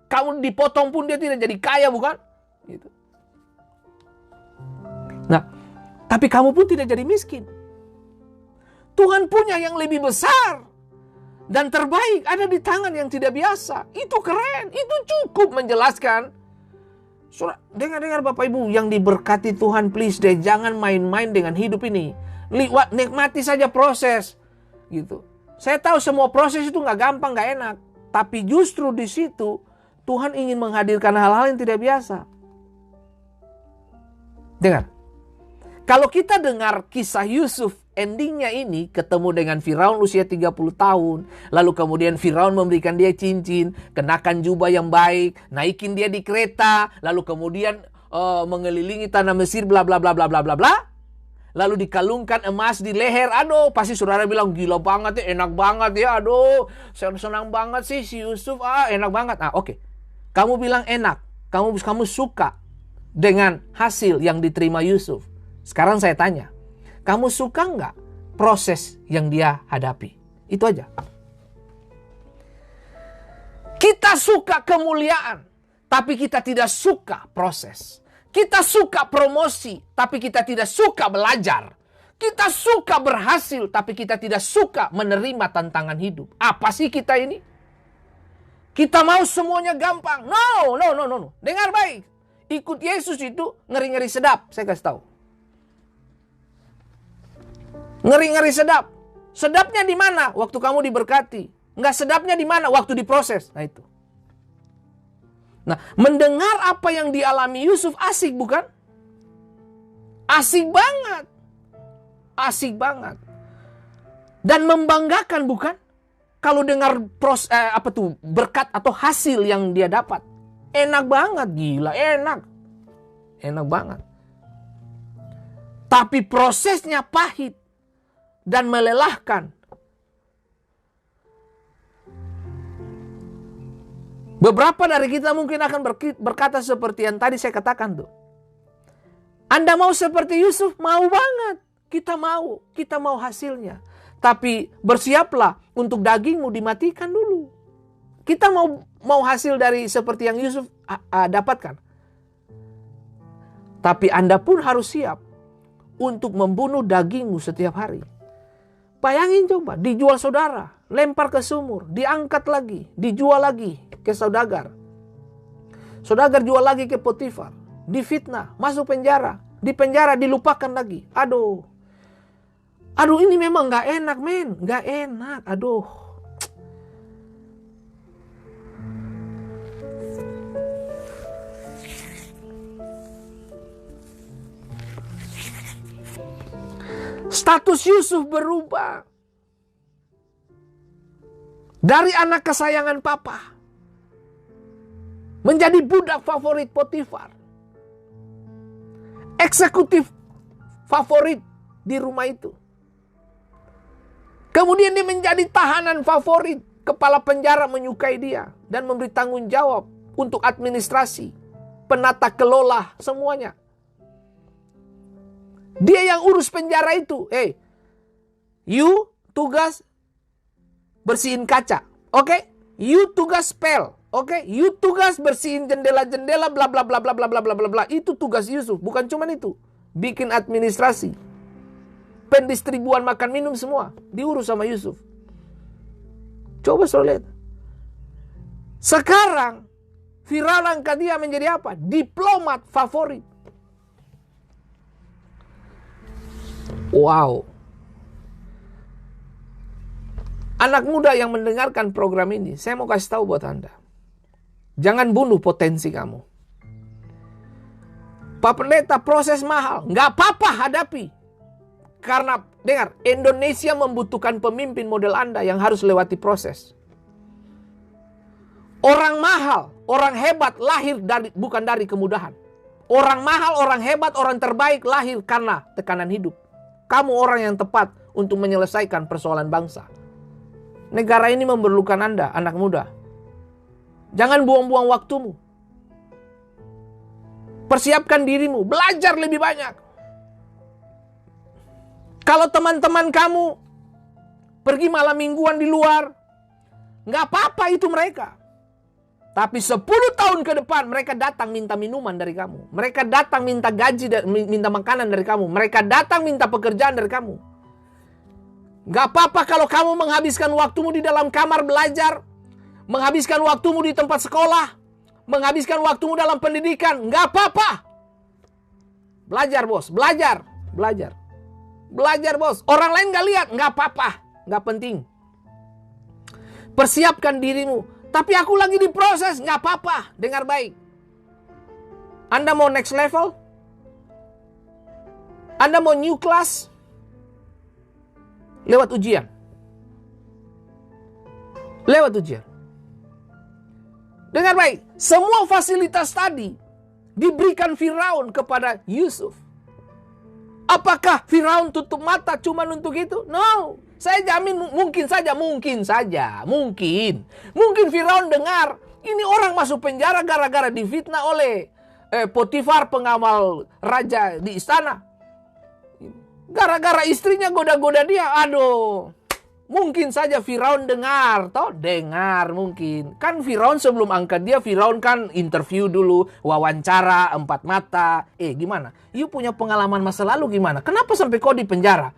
[SPEAKER 2] kamu dipotong pun dia tidak jadi kaya, bukan? Gitu. Nah, tapi kamu pun tidak jadi miskin. Tuhan punya yang lebih besar dan terbaik ada di tangan yang tidak biasa. Itu keren, itu cukup menjelaskan. Dengar Bapak Ibu yang diberkati Tuhan, please deh, jangan main-main dengan hidup ini. Nikmati saja proses, gitu. Saya tahu semua proses itu nggak gampang, nggak enak. Tapi justru di situ Tuhan ingin menghadirkan hal-hal yang tidak biasa. Dengar, kalau kita dengar kisah Yusuf, endingnya ini ketemu dengan Firaun usia 30 tahun. Lalu kemudian Firaun memberikan dia cincin, kenakan jubah yang baik, naikin dia di kereta, lalu kemudian mengelilingi tanah Mesir, bla bla bla bla bla bla bla. Lalu dikalungkan emas di leher. Aduh, pasti saudara bilang gila banget ya, enak banget ya. Aduh, saya senang banget sih si Yusuf. Enak banget. Oke. Kamu bilang enak. Kamu suka dengan hasil yang diterima Yusuf. Sekarang saya tanya, kamu suka nggak proses yang dia hadapi? Itu aja. Kita suka kemuliaan, tapi kita tidak suka proses. Kita suka promosi, tapi kita tidak suka belajar. Kita suka berhasil, tapi kita tidak suka menerima tantangan hidup. Apa sih kita ini? Kita mau semuanya gampang. No. Dengar baik. Ikut Yesus itu ngeri-ngeri sedap. Saya kasih tahu. Ngeri-ngeri sedap. Sedapnya di mana? Waktu kamu diberkati. Nggak sedapnya di mana? Waktu diproses. Nah itu. Nah, mendengar apa yang dialami Yusuf asik bukan? Asik banget. Asik banget. Dan membanggakan bukan? Kalau dengar berkat atau hasil yang dia dapat. Enak banget, gila, enak. Enak banget. Tapi prosesnya pahit dan melelahkan. Beberapa dari kita mungkin akan berkata seperti yang tadi saya katakan tuh. Anda mau seperti Yusuf? Mau banget. Kita mau hasilnya. Tapi bersiaplah untuk dagingmu dimatikan dulu. Kita mau hasil dari seperti yang Yusuf dapatkan. Tapi Anda pun harus siap untuk membunuh dagingmu setiap hari. Bayangin coba, dijual saudara, lempar ke sumur, diangkat lagi, dijual lagi ke saudagar. Saudagar jual lagi ke Potifar, difitnah, masuk penjara, di penjara dilupakan lagi. Aduh ini memang gak enak men, gak enak, aduh. Status Yusuf berubah. Dari anak kesayangan papa menjadi budak favorit Potifar. Eksekutif favorit di rumah itu. Kemudian dia menjadi tahanan favorit. Kepala penjara menyukai dia dan memberi tanggung jawab untuk administrasi, penata kelola semuanya. Dia yang urus penjara itu. You tugas bersihin kaca. Oke? You tugas spell. Oke? You tugas bersihin jendela-jendela bla bla bla bla bla bla bla bla bla. Itu tugas Yusuf, bukan cuma itu. Bikin administrasi. Pendistribuan makan minum semua diurus sama Yusuf. Coba saudara lihat. Sekarang Firaun angkat dia menjadi apa? Diplomat favorit. Wow. Anak muda yang mendengarkan program ini, saya mau kasih tahu buat Anda. Jangan bunuh potensi kamu. Pak Pendeta, proses mahal. Nggak apa-apa hadapi. Karena, dengar, Indonesia membutuhkan pemimpin model Anda yang harus lewati proses. Orang mahal, orang hebat lahir bukan dari kemudahan. Orang mahal, orang hebat, orang terbaik lahir karena tekanan hidup. Kamu orang yang tepat untuk menyelesaikan persoalan bangsa. Negara ini memerlukan Anda, anak muda. Jangan buang-buang waktumu. Persiapkan dirimu, belajar lebih banyak. Kalau teman-teman kamu pergi malam mingguan di luar, nggak apa-apa itu mereka. Tapi 10 tahun ke depan mereka datang minta minuman dari kamu. Mereka datang minta gaji, minta makanan dari kamu. Mereka datang minta pekerjaan dari kamu. Gak apa-apa kalau kamu menghabiskan waktumu di dalam kamar belajar, menghabiskan waktumu di tempat sekolah, menghabiskan waktumu dalam pendidikan. Gak apa-apa. Belajar bos, belajar. Belajar bos. Orang lain gak lihat, gak apa-apa. Gak penting. Persiapkan dirimu. Tapi aku lagi diproses, gak apa-apa. Dengar baik. Anda mau next level? Anda mau new class? Lewat ujian. Dengar baik, semua fasilitas tadi diberikan Firaun kepada Yusuf. Apakah Firaun tutup mata cuma untuk itu? No, saya jamin mungkin saja. Mungkin Firaun dengar, ini orang masuk penjara gara-gara difitnah oleh Potifar, pengamal raja di istana. Gara-gara istrinya goda-goda dia. Aduh. Mungkin saja Firaun dengar. Dengar mungkin. Kan Firaun sebelum angkat dia, Firaun kan interview dulu. Wawancara 4 mata. Gimana? You punya pengalaman masa lalu gimana? Kenapa sampai kau di penjara?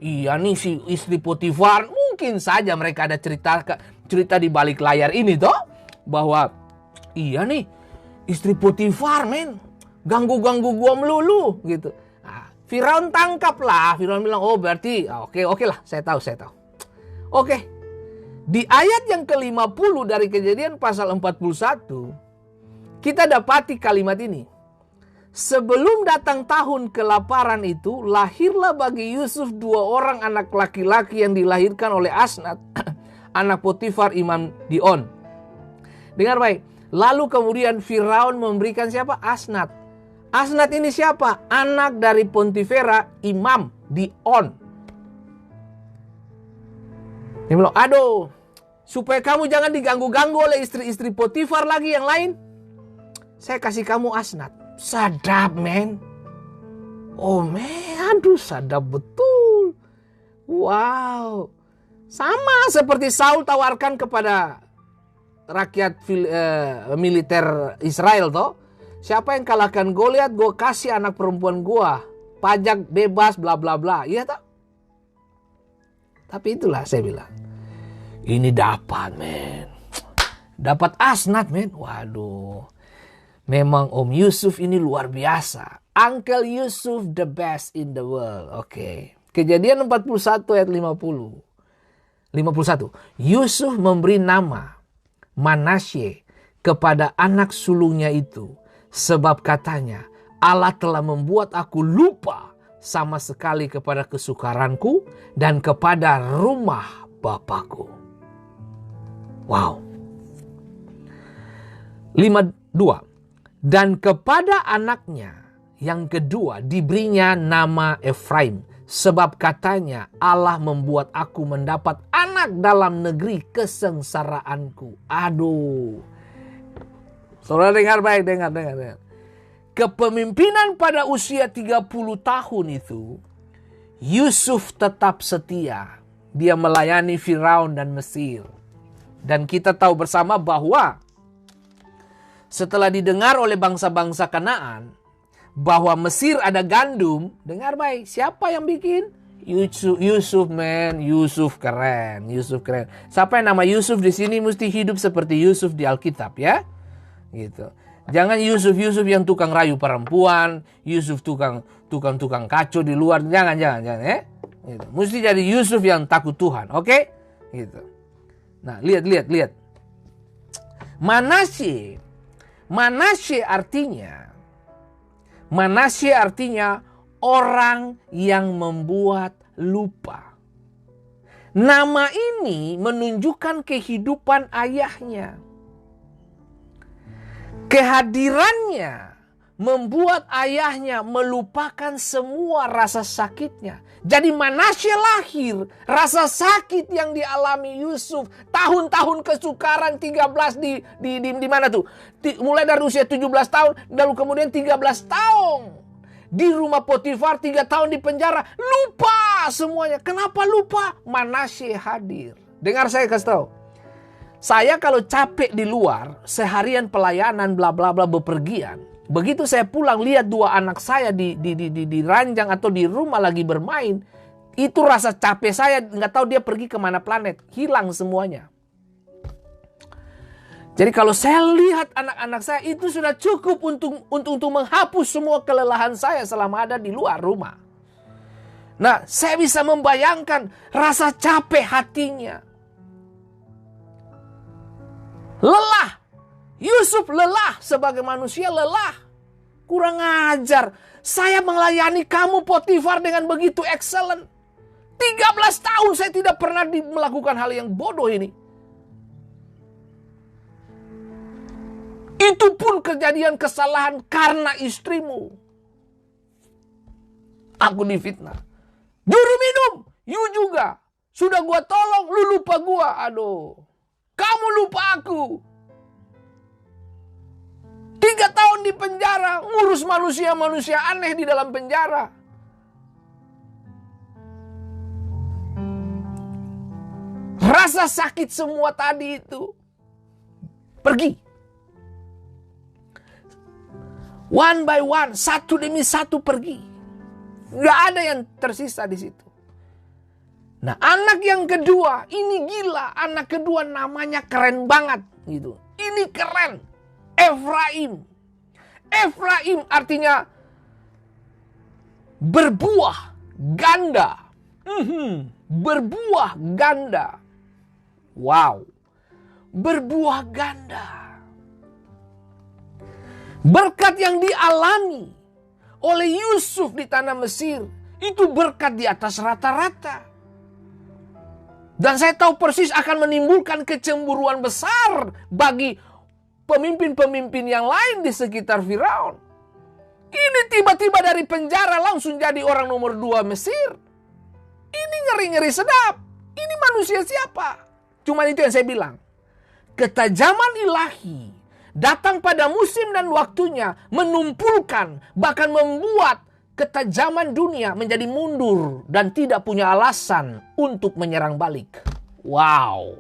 [SPEAKER 2] Iya nih si istri Potifar. Mungkin saja mereka ada cerita di balik layar ini toh. Bahwa iya nih istri Potifar men. Ganggu-ganggu gua melulu gitu. Firaun tangkap lah. Firaun bilang, oh berarti oke lah, saya tahu. Oke. Di ayat yang ke-50 dari Kejadian pasal 41, kita dapati kalimat ini. Sebelum datang tahun kelaparan itu, lahirlah bagi Yusuf 2 orang anak laki-laki yang dilahirkan oleh Asnat, anak Potifar imam di On. Dengar baik. Lalu kemudian Firaun memberikan siapa? Asnat. Asnat ini siapa? Anak dari Potifera, imam di On. Dia bilang, aduh, supaya kamu jangan diganggu-ganggu oleh istri-istri Potifar lagi yang lain, saya kasih kamu Asnat. Sadap, men. Oh, men, aduh, sadap betul. Wow. Sama seperti Saul tawarkan kepada rakyat militer Israel, toh. Siapa yang kalahkan Goliat, gue kasih anak perempuan gue. Pajak bebas, bla bla bla. Iya tak? Tapi itulah saya bilang. Ini dapat, men. Dapat Asnat, men. Waduh. Memang Om Yusuf ini luar biasa. Uncle Yusuf the best in the world. Oke. Kejadian 41 ayat 51. Yusuf memberi nama Manasye kepada anak sulungnya itu. Sebab katanya, Allah telah membuat aku lupa sama sekali kepada kesukaranku dan kepada rumah Bapakku. Wow. 52. Dan kepada anaknya yang kedua diberinya nama Efraim, sebab katanya Allah membuat aku mendapat anak dalam negeri kesengsaraanku. Aduh. Saudara dengar baik, dengar. Kepemimpinan pada usia 30 tahun itu, Yusuf tetap setia. Dia melayani Firaun dan Mesir. Dan kita tahu bersama bahwa setelah didengar oleh bangsa-bangsa Kanaan bahwa Mesir ada gandum, dengar baik, siapa yang bikin? Yusuf man, Yusuf keren. Siapa yang nama Yusuf di sini mesti hidup seperti Yusuf di Alkitab ya. Gitu. Jangan Yusuf yang tukang rayu perempuan, Yusuf tukang kacau di luar, jangan ya. Gitu. Mesti jadi Yusuf yang takut Tuhan, oke? Gitu. Nah, lihat. Manasye artinya orang yang membuat lupa. Nama ini menunjukkan kehidupan ayahnya. Kehadirannya membuat ayahnya melupakan semua rasa sakitnya. Jadi Manasye lahir, rasa sakit yang dialami Yusuf, tahun-tahun kesukaran 13 di mana tuh? Mulai dari usia 17 tahun, lalu kemudian 13 tahun. Di rumah Potifar 3 tahun di penjara, lupa semuanya. Kenapa lupa? Manasye hadir. Dengar saya kasih tahu. Saya kalau capek di luar, seharian pelayanan bla bla bla bepergian. Begitu saya pulang lihat 2 anak saya di ranjang atau di rumah lagi bermain, itu rasa capek saya nggak tahu dia pergi kemana planet, hilang semuanya. Jadi kalau saya lihat anak-anak saya itu sudah cukup untuk menghapus semua kelelahan saya selama ada di luar rumah. Nah, saya bisa membayangkan rasa capek hatinya. Lelah. Yusuf lelah sebagai manusia, lelah. Kurang ajar. Saya melayani kamu Potifar dengan begitu excellent. 13 tahun saya tidak pernah melakukan hal yang bodoh ini. Itu pun kejadian kesalahan karena istrimu. Aku difitnah. Juru minum, you juga. Sudah gua tolong, lu lupa gua. Aduh. Kamu lupa aku. 3 tahun di penjara, ngurus manusia-manusia aneh di dalam penjara. Rasa sakit semua tadi itu pergi. One by one, satu demi satu pergi. Gak ada yang tersisa di situ. Nah, anak yang kedua, ini gila. Anak kedua namanya keren banget gitu. Ini keren. Efraim. Efraim artinya berbuah ganda. Berbuah ganda. Wow. Berbuah ganda. Berkat yang dialami oleh Yusuf di tanah Mesir itu berkat di atas rata-rata. Dan saya tahu persis akan menimbulkan kecemburuan besar bagi pemimpin-pemimpin yang lain di sekitar Firaun. Ini tiba-tiba dari penjara langsung jadi orang nomor 2 Mesir. Ini ngeri-ngeri sedap. Ini manusia siapa? Cuman itu yang saya bilang. Ketajaman ilahi datang pada musim dan waktunya, menumpulkan, bahkan membuat ketajaman dunia menjadi mundur dan tidak punya alasan untuk menyerang balik. Wow.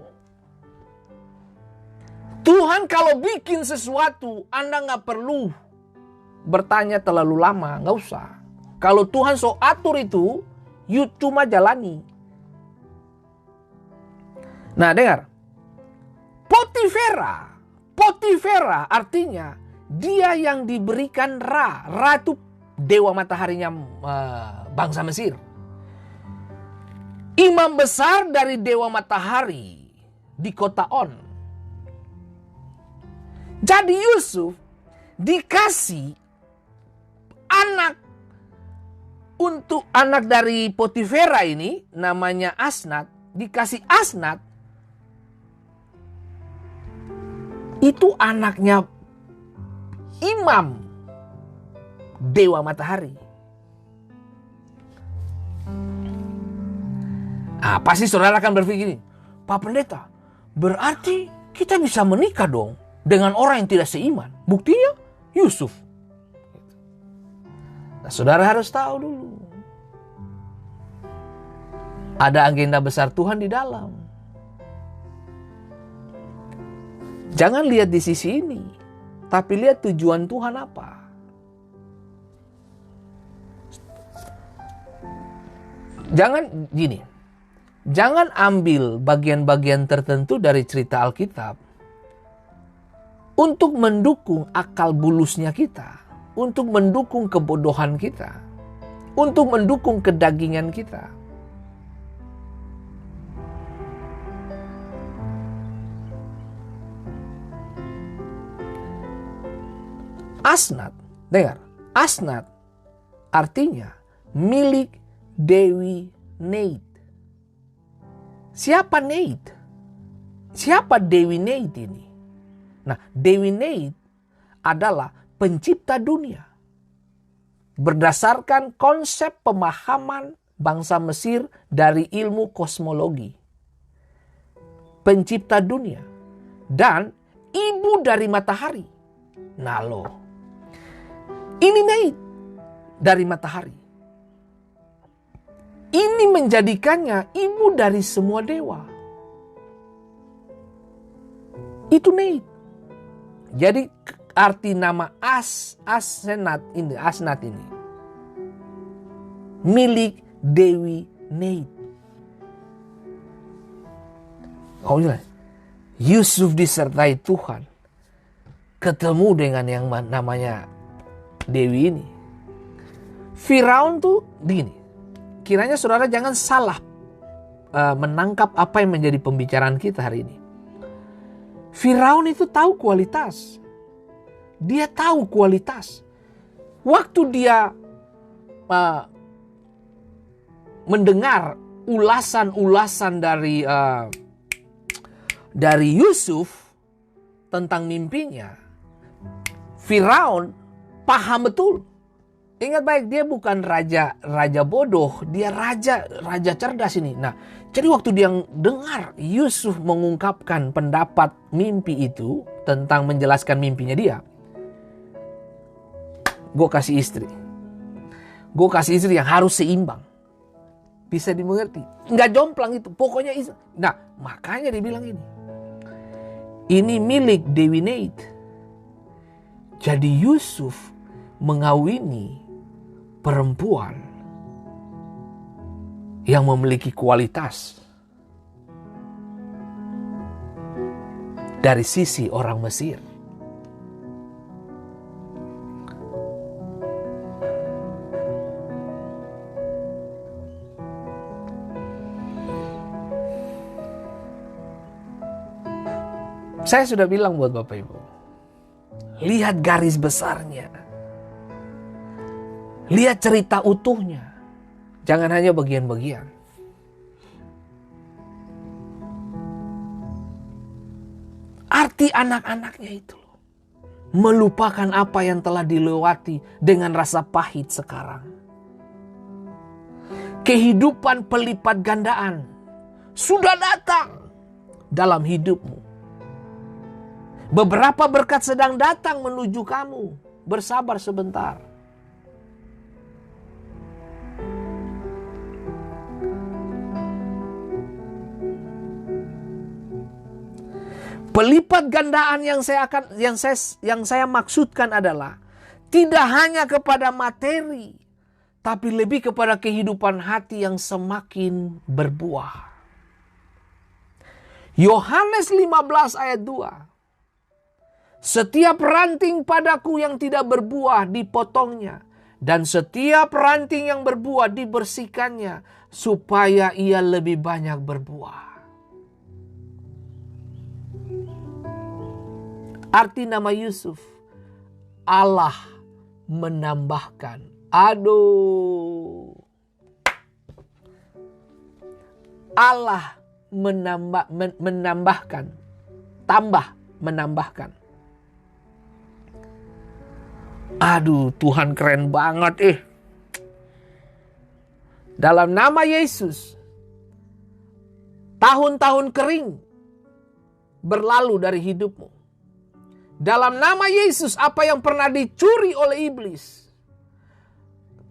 [SPEAKER 2] Tuhan kalau bikin sesuatu, Anda nggak perlu bertanya terlalu lama, nggak usah. Kalau Tuhan so atur itu, you cuma jalani. Nah, dengar. Potifera artinya dia yang diberikan Ra. Ra itu dewa mataharinya bangsa Mesir. Imam besar dari dewa matahari di kota On. Jadi Yusuf dikasih anak untuk anak dari Potifera ini namanya Asnat, dikasih Asnat, itu anaknya imam dewa matahari. Pasti saudara akan berpikir, Pak Pendeta, berarti kita bisa menikah dong dengan orang yang tidak seiman. Buktinya Yusuf. Nah, saudara harus tahu dulu, ada agenda besar Tuhan di dalam. Jangan lihat di sisi ini, tapi lihat tujuan Tuhan apa. Jangan ambil bagian-bagian tertentu dari cerita Alkitab untuk mendukung akal bulusnya kita, untuk mendukung kebodohan kita, untuk mendukung kedagingan kita. Asnat, dengar, Asnat artinya milik Dewi Neid. Siapa Neid? Siapa Dewi Neid ini? Nah, Dewi Neid adalah pencipta dunia. Berdasarkan konsep pemahaman bangsa Mesir dari ilmu kosmologi. Pencipta dunia. Dan ibu dari matahari. Nah loh, ini Neid dari matahari. Ini menjadikannya ibu dari semua dewa. Itu Neid. Jadi arti nama Asnat ini milik Dewi Neid. Yusuf disertai Tuhan, ketemu dengan yang namanya Dewi ini. Firaun tuh begini. Kiranya saudara jangan salah menangkap apa yang menjadi pembicaraan kita hari ini. Firaun itu tahu kualitas. Dia tahu kualitas. Waktu dia mendengar ulasan-ulasan dari Yusuf tentang mimpinya, Firaun paham betul. Ingat baik, dia bukan raja bodoh, dia raja cerdas ini. Nah, jadi waktu dia dengar Yusuf mengungkapkan pendapat mimpi itu tentang menjelaskan mimpinya dia, gue kasih istri yang harus seimbang, bisa dimengerti, nggak jomplang itu, pokoknya istri. Nah, makanya dia bilang ini milik Dewi Neid. Jadi Yusuf mengawini perempuan yang memiliki kualitas dari sisi orang Mesir. Saya sudah bilang buat Bapak Ibu, lihat garis besarnya. Lihat cerita utuhnya. Jangan hanya bagian-bagian. Arti anak-anaknya itu melupakan apa yang telah dilewati dengan rasa pahit sekarang. Kehidupan pelipat gandaan sudah datang dalam hidupmu. Beberapa berkat sedang datang menuju kamu. Bersabar sebentar. Pelipat gandaan yang saya maksudkan adalah tidak hanya kepada materi, tapi lebih kepada kehidupan hati yang semakin berbuah. Yohanes 15 ayat 2. Setiap ranting padaku yang tidak berbuah dipotongnya, dan setiap ranting yang berbuah dibersihkannya, supaya ia lebih banyak berbuah. Arti nama Yusuf, Allah menambahkan Aduh. Allah menambahkan. Aduh, Tuhan keren banget Dalam nama Yesus, tahun-tahun kering berlalu dari hidupmu. Dalam nama Yesus, apa yang pernah dicuri oleh iblis,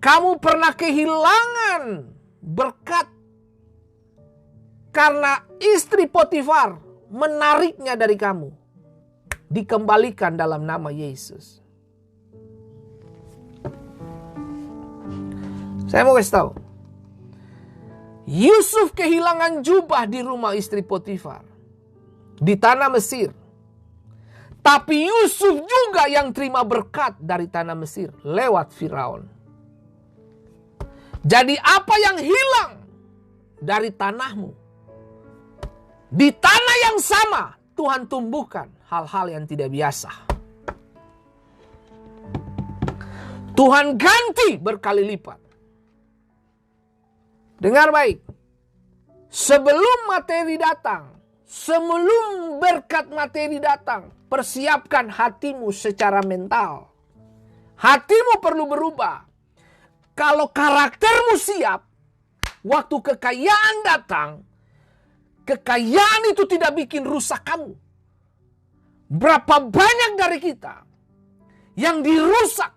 [SPEAKER 2] kamu pernah kehilangan berkat karena istri Potifar menariknya dari kamu, dikembalikan dalam nama Yesus. Saya mau kasih tahu, Yusuf kehilangan jubah di rumah istri Potifar di tanah Mesir. Tapi Yusuf juga yang terima berkat dari tanah Mesir lewat Firaun. Jadi apa yang hilang dari tanahmu, di tanah yang sama Tuhan tumbuhkan hal-hal yang tidak biasa. Tuhan ganti berkali lipat. Dengar baik. Sebelum materi datang, sebelum berkat materi datang, persiapkan hatimu secara mental. Hatimu perlu berubah. Kalau karaktermu siap, waktu kekayaan datang, kekayaan itu tidak bikin rusak kamu. Berapa banyak dari kita yang dirusak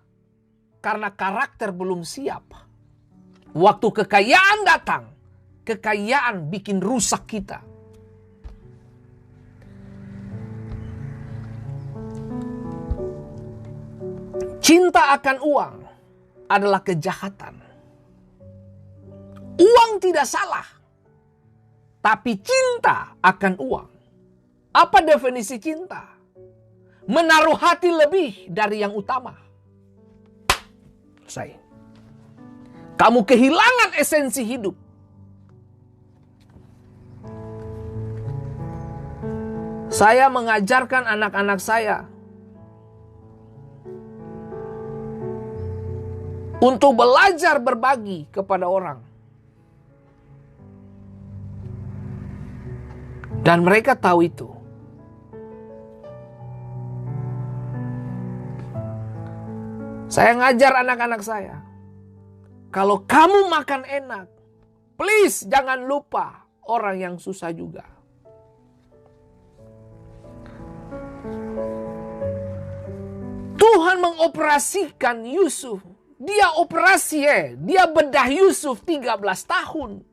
[SPEAKER 2] karena karakter belum siap. Waktu kekayaan datang, kekayaan bikin rusak kita. Cinta akan uang adalah kejahatan. Uang tidak salah, tapi cinta akan uang. Apa definisi cinta? Menaruh hati lebih dari yang utama. Kamu kehilangan esensi hidup. Saya mengajarkan anak-anak saya untuk belajar berbagi kepada orang. Dan mereka tahu itu. Saya ngajar anak-anak saya. Kalau kamu makan enak, please jangan lupa orang yang susah juga. Tuhan mengoperasikan Yusuf. Dia operasi dia bedah Yusuf 13 tahun.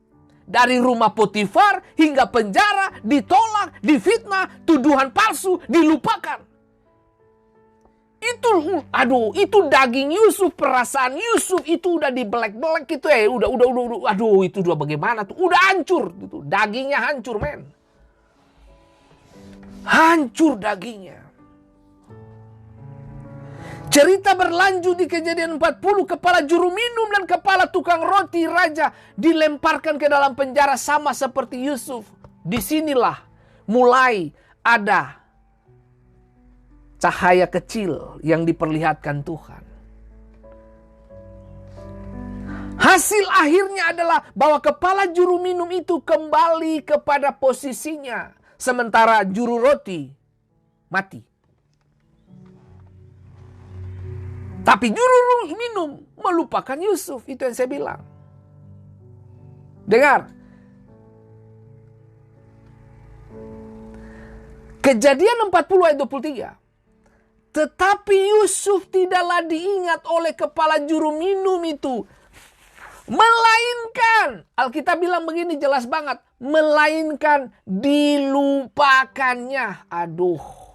[SPEAKER 2] Dari rumah Potifar hingga penjara, ditolak, difitnah, tuduhan palsu, dilupakan. Itu daging Yusuf, perasaan Yusuf itu udah dibelek-belek gitu itu udah bagaimana tuh? Udah hancur gitu. Dagingnya hancur, men. Hancur dagingnya. Cerita berlanjut di Kejadian 40, kepala juru minum dan kepala tukang roti raja dilemparkan ke dalam penjara sama seperti Yusuf. Disinilah mulai ada cahaya kecil yang diperlihatkan Tuhan. Hasil akhirnya adalah bahwa kepala juru minum itu kembali kepada posisinya. Sementara juru roti mati. Tapi juru minum melupakan Yusuf. Itu yang saya bilang. Dengar. Kejadian 40 ayat 23. Tetapi Yusuf tidaklah diingat oleh kepala juru minum itu. Melainkan, Alkitab bilang begini jelas banget. Melainkan dilupakannya. Aduh.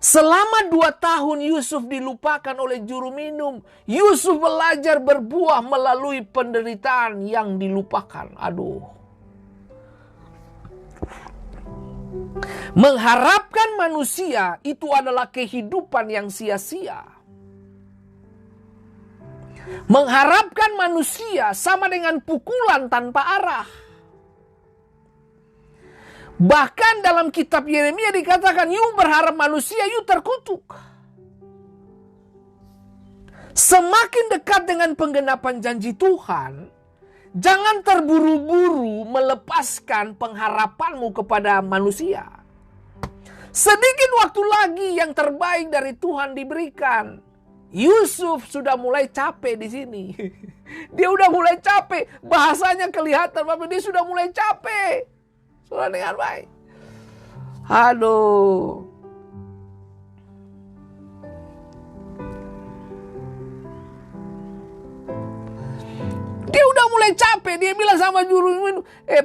[SPEAKER 2] Selama 2 tahun Yusuf dilupakan oleh juru minum. Yusuf belajar berbuah melalui penderitaan yang dilupakan. Aduh. Mengharapkan manusia itu adalah kehidupan yang sia-sia. Mengharapkan manusia sama dengan pukulan tanpa arah. Bahkan dalam kitab Yeremia dikatakan, you berharap manusia, you terkutuk. Semakin dekat dengan penggenapan janji Tuhan, jangan terburu-buru melepaskan pengharapanmu kepada manusia. Sedikit waktu lagi yang terbaik dari Tuhan diberikan. Yusuf sudah mulai capek di sini. Dia udah mulai capek. Bahasanya kelihatan, Bapak, dia sudah mulai capek. Sudah dengar baik. Aduh. Dia udah mulai capek. Dia bilang sama juru,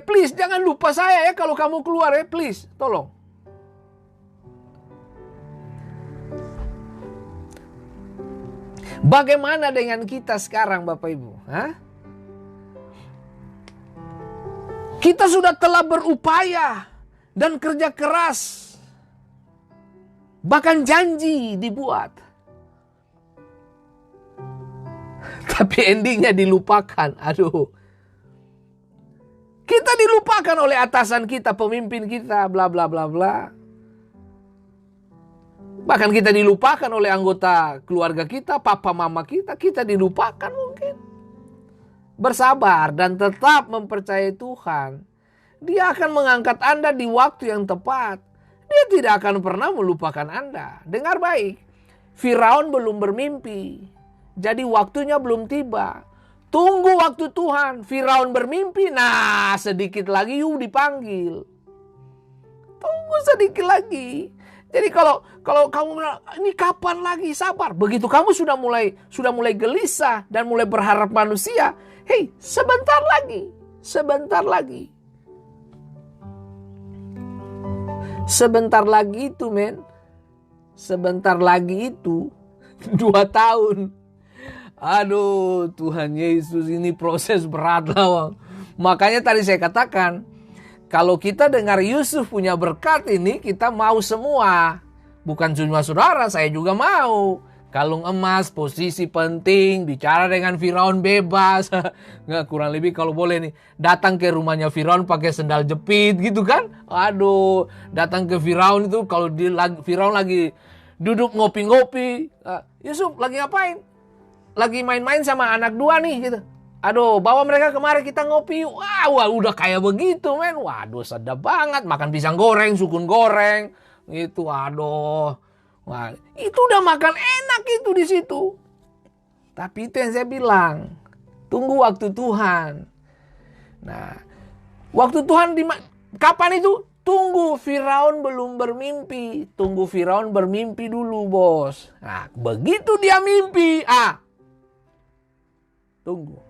[SPEAKER 2] please jangan lupa saya ya kalau kamu keluar ya, please, tolong. Bagaimana dengan kita sekarang, Bapak Ibu? Hah? Kita sudah telah berupaya dan kerja keras. Bahkan janji dibuat. Tapi endingnya dilupakan. Aduh. Kita dilupakan oleh atasan kita, pemimpin kita, bla bla bla bla. Bahkan kita dilupakan oleh anggota keluarga kita, papa mama kita dilupakan mungkin. Bersabar dan tetap mempercayai Tuhan. Dia akan mengangkat Anda di waktu yang tepat. Dia tidak akan pernah melupakan Anda. Dengar baik, Firaun belum bermimpi. Jadi waktunya belum tiba. Tunggu waktu Tuhan. Firaun bermimpi, nah sedikit lagi you dipanggil. Tunggu sedikit lagi. Jadi kalau kamu bilang, ini kapan lagi, sabar. Begitu kamu sudah mulai gelisah dan mulai berharap manusia, hei, sebentar lagi. Sebentar lagi itu, men. Sebentar lagi itu 2 tahun. Aduh, Tuhan Yesus, ini proses berat lah. Makanya tadi saya katakan, kalau kita dengar Yusuf punya berkat ini, kita mau semua. Bukan cuma saudara, saya juga mau. Kalung emas, posisi penting, bicara dengan Firaun bebas. Nggak, kurang lebih kalau boleh nih, datang ke rumahnya Firaun pakai sendal jepit gitu kan. Aduh, datang ke Firaun itu kalau Firaun lagi duduk ngopi-ngopi. Yusuf lagi ngapain? Lagi main-main sama anak 2 nih gitu. Aduh, bawa mereka kemari kita ngopi. Wah, udah kayak begitu, men. Waduh, sedap banget. Makan pisang goreng, sukun goreng. Gitu, aduh. Wah, itu udah makan enak itu di situ. Tapi itu yang saya bilang. Tunggu waktu Tuhan. Nah, waktu Tuhan kapan itu? Tunggu Firaun belum bermimpi. Tunggu Firaun bermimpi dulu, bos. Nah, begitu dia mimpi. Tunggu.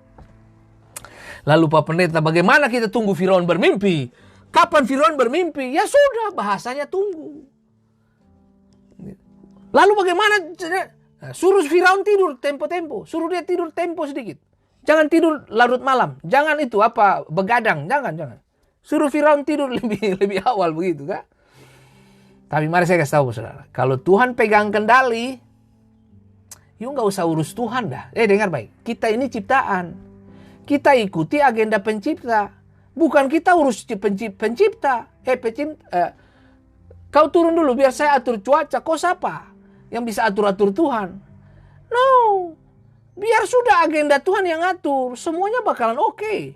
[SPEAKER 2] Lalu Pak Pendeta, bagaimana kita tunggu Firaun bermimpi? Kapan Firaun bermimpi? Ya sudah, bahasanya tunggu. Lalu bagaimana? Suruh Firaun tidur tempo-tempo. Suruh dia tidur tempo sedikit. Jangan tidur larut malam. Jangan itu begadang. Jangan. Suruh Firaun tidur lebih awal begitu kan? Tapi mari saya kasih tahu saudara. Kalau Tuhan pegang kendali, you nggak usah urus Tuhan dah. Dengar baik. Kita ini ciptaan. Kita ikuti agenda pencipta. Bukan kita urus pencipta. Kau turun dulu biar saya atur cuaca. Kau siapa yang bisa atur-atur Tuhan? No. Biar sudah agenda Tuhan yang atur. Semuanya bakalan oke.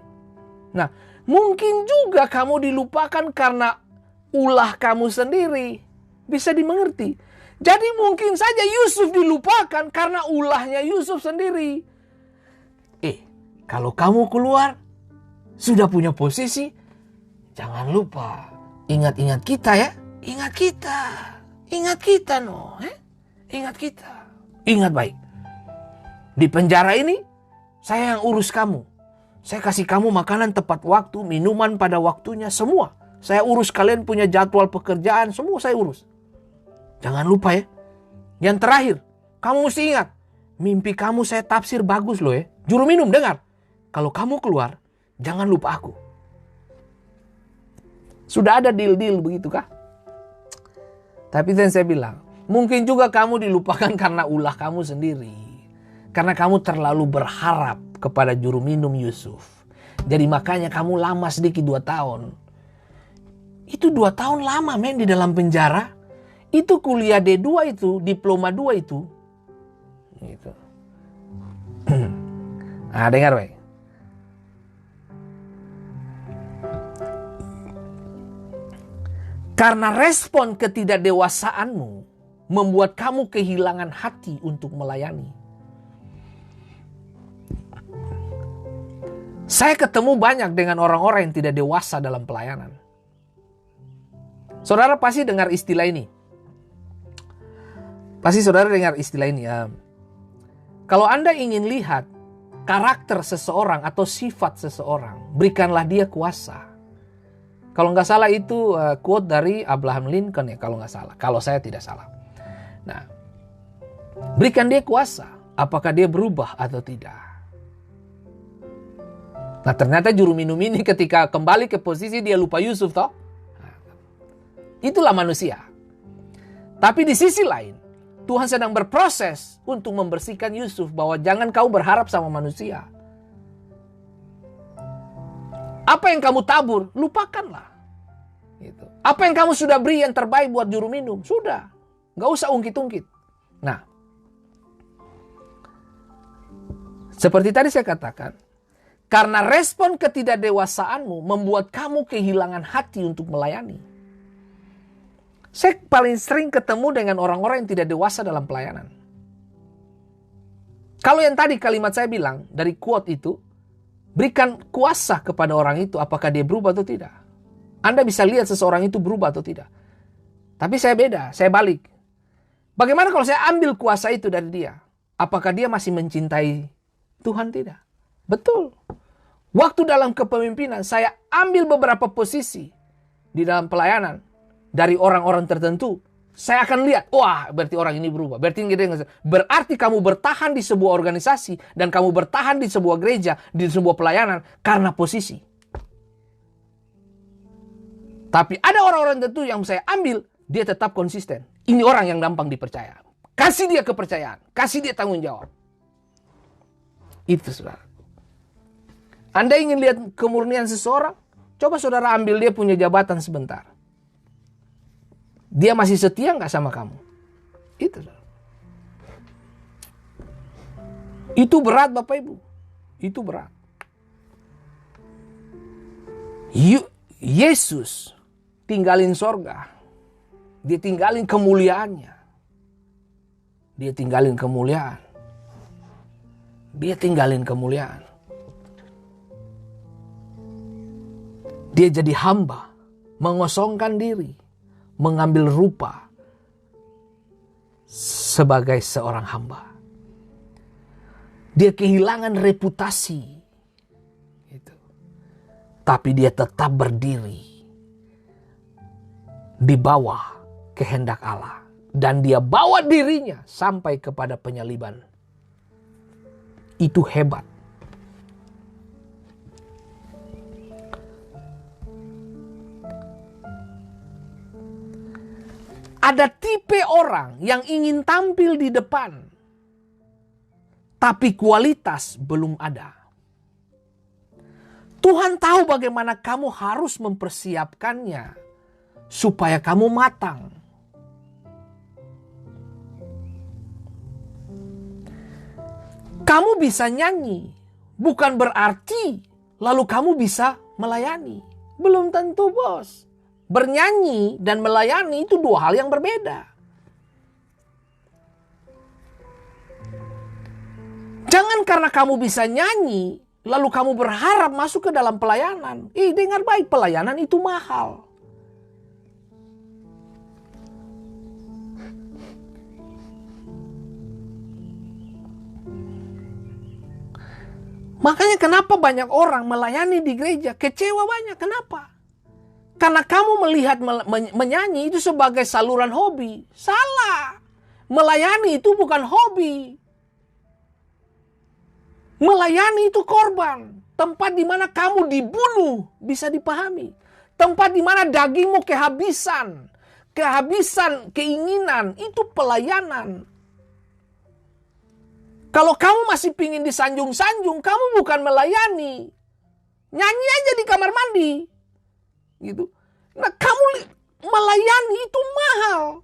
[SPEAKER 2] Nah, mungkin juga kamu dilupakan karena ulah kamu sendiri. Bisa dimengerti. Jadi mungkin saja Yusuf dilupakan karena ulahnya Yusuf sendiri. Kalau kamu keluar, sudah punya posisi, jangan lupa ingat-ingat kita ya. Ingat kita no. Ingat kita. Ingat baik. Di penjara ini, saya yang urus kamu. Saya kasih kamu makanan tepat waktu, minuman pada waktunya, semua. Saya urus kalian punya jadwal pekerjaan, semua saya urus. Jangan lupa ya. Yang terakhir, kamu mesti ingat. Mimpi kamu saya tafsir bagus loh ya. Juru minum, dengar. Kalau kamu keluar, jangan lupa aku. Sudah ada deal-deal begitu kah? Tapi yang saya bilang, mungkin juga kamu dilupakan karena ulah kamu sendiri. Karena kamu terlalu berharap kepada juru minum Yusuf. Jadi makanya kamu lama sedikit 2 tahun. Itu 2 tahun lama men di dalam penjara. Itu kuliah D2 itu, diploma 2 itu. Gitu. Nah, dengar baik. Karena respon ketidakdewasaanmu membuat kamu kehilangan hati untuk melayani. Saya ketemu banyak dengan orang-orang yang tidak dewasa dalam pelayanan. Saudara pasti dengar istilah ini. Pasti saudara dengar istilah ini. Kalau Anda ingin lihat karakter seseorang atau sifat seseorang, berikanlah dia kuasa. Kalau nggak salah itu quote dari Abraham Lincoln ya, kalau nggak salah. Kalau saya tidak salah. Nah, berikan dia kuasa. Apakah dia berubah atau tidak? Nah, ternyata juru minum ini ketika kembali ke posisi dia lupa Yusuf toh. Nah, itulah manusia. Tapi di sisi lain, Tuhan sedang berproses untuk membersihkan Yusuf bahwa jangan kau berharap sama manusia. Apa yang kamu tabur, lupakanlah. Gitu. Apa yang kamu sudah beri yang terbaik buat juru minum, sudah. Gak usah ungkit-ungkit. Nah, seperti tadi saya katakan, karena respon ketidakdewasaanmu membuat kamu kehilangan hati untuk melayani. Saya paling sering ketemu dengan orang-orang yang tidak dewasa dalam pelayanan. Kalau yang tadi kalimat saya bilang dari quote itu, berikan kuasa kepada orang itu apakah dia berubah atau tidak. Anda bisa lihat seseorang itu berubah atau tidak. Tapi saya beda, saya balik. Bagaimana kalau saya ambil kuasa itu dari dia? Apakah dia masih mencintai Tuhan? Tidak. Betul. Waktu dalam kepemimpinan saya ambil beberapa posisi di dalam pelayanan dari orang-orang tertentu. Saya akan lihat, wah berarti orang ini berubah. Berarti kamu bertahan di sebuah organisasi dan kamu bertahan di sebuah gereja, di sebuah pelayanan karena posisi. Tapi ada orang-orang tertentu yang saya ambil, dia tetap konsisten. Ini orang yang gampang dipercaya. Kasih dia kepercayaan, kasih dia tanggung jawab. Itu saudara. Anda ingin lihat kemurnian seseorang? Coba saudara ambil dia punya jabatan sebentar. Dia masih setia nggak sama kamu? Itu. Itu berat Bapak Ibu. Itu berat. Yesus tinggalin sorga. Dia tinggalin kemuliaannya. Dia tinggalin kemuliaan. Dia tinggalin kemuliaan. Dia jadi hamba. Mengosongkan diri. Mengambil rupa sebagai seorang hamba. Dia kehilangan reputasi. Gitu. Tapi dia tetap berdiri di bawah kehendak Allah. Dan dia bawa dirinya sampai kepada penyaliban. Itu hebat. Ada tipe orang yang ingin tampil di depan, tapi kualitas belum ada. Tuhan tahu bagaimana kamu harus mempersiapkannya supaya kamu matang. Kamu bisa nyanyi, bukan berarti lalu kamu bisa melayani. Belum tentu, bos. Bernyanyi dan melayani itu dua hal yang berbeda. Jangan karena kamu bisa nyanyi, lalu kamu berharap masuk ke dalam pelayanan. Dengar baik, pelayanan itu mahal. Makanya kenapa banyak orang melayani di gereja, kecewa banyak. Kenapa? Karena kamu melihat menyanyi itu sebagai saluran hobi. Salah. Melayani itu bukan hobi. Melayani itu korban. Tempat di mana kamu dibunuh bisa dipahami. Tempat di mana dagingmu kehabisan. Kehabisan keinginan itu pelayanan. Kalau kamu masih pingin disanjung-sanjung, kamu bukan melayani. Nyanyi aja di kamar mandi. Gitu. Nah, kamu melayani itu mahal.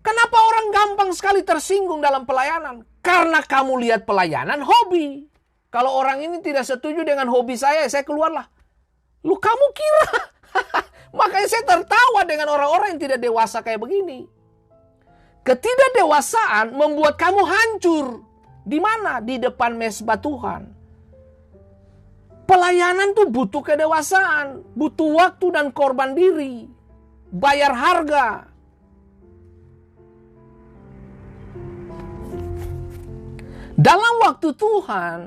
[SPEAKER 2] Kenapa orang gampang sekali tersinggung dalam pelayanan? Karena kamu lihat pelayanan hobi. Kalau orang ini tidak setuju dengan hobi saya keluarlah. Lu kamu kira? Makanya saya tertawa dengan orang-orang yang tidak dewasa kayak begini. Ketidakdewasaan membuat kamu hancur. Di mana? Di depan mesbah Tuhan. Pelayanan tuh butuh kedewasaan, butuh waktu dan korban diri, bayar harga. Dalam waktu Tuhan,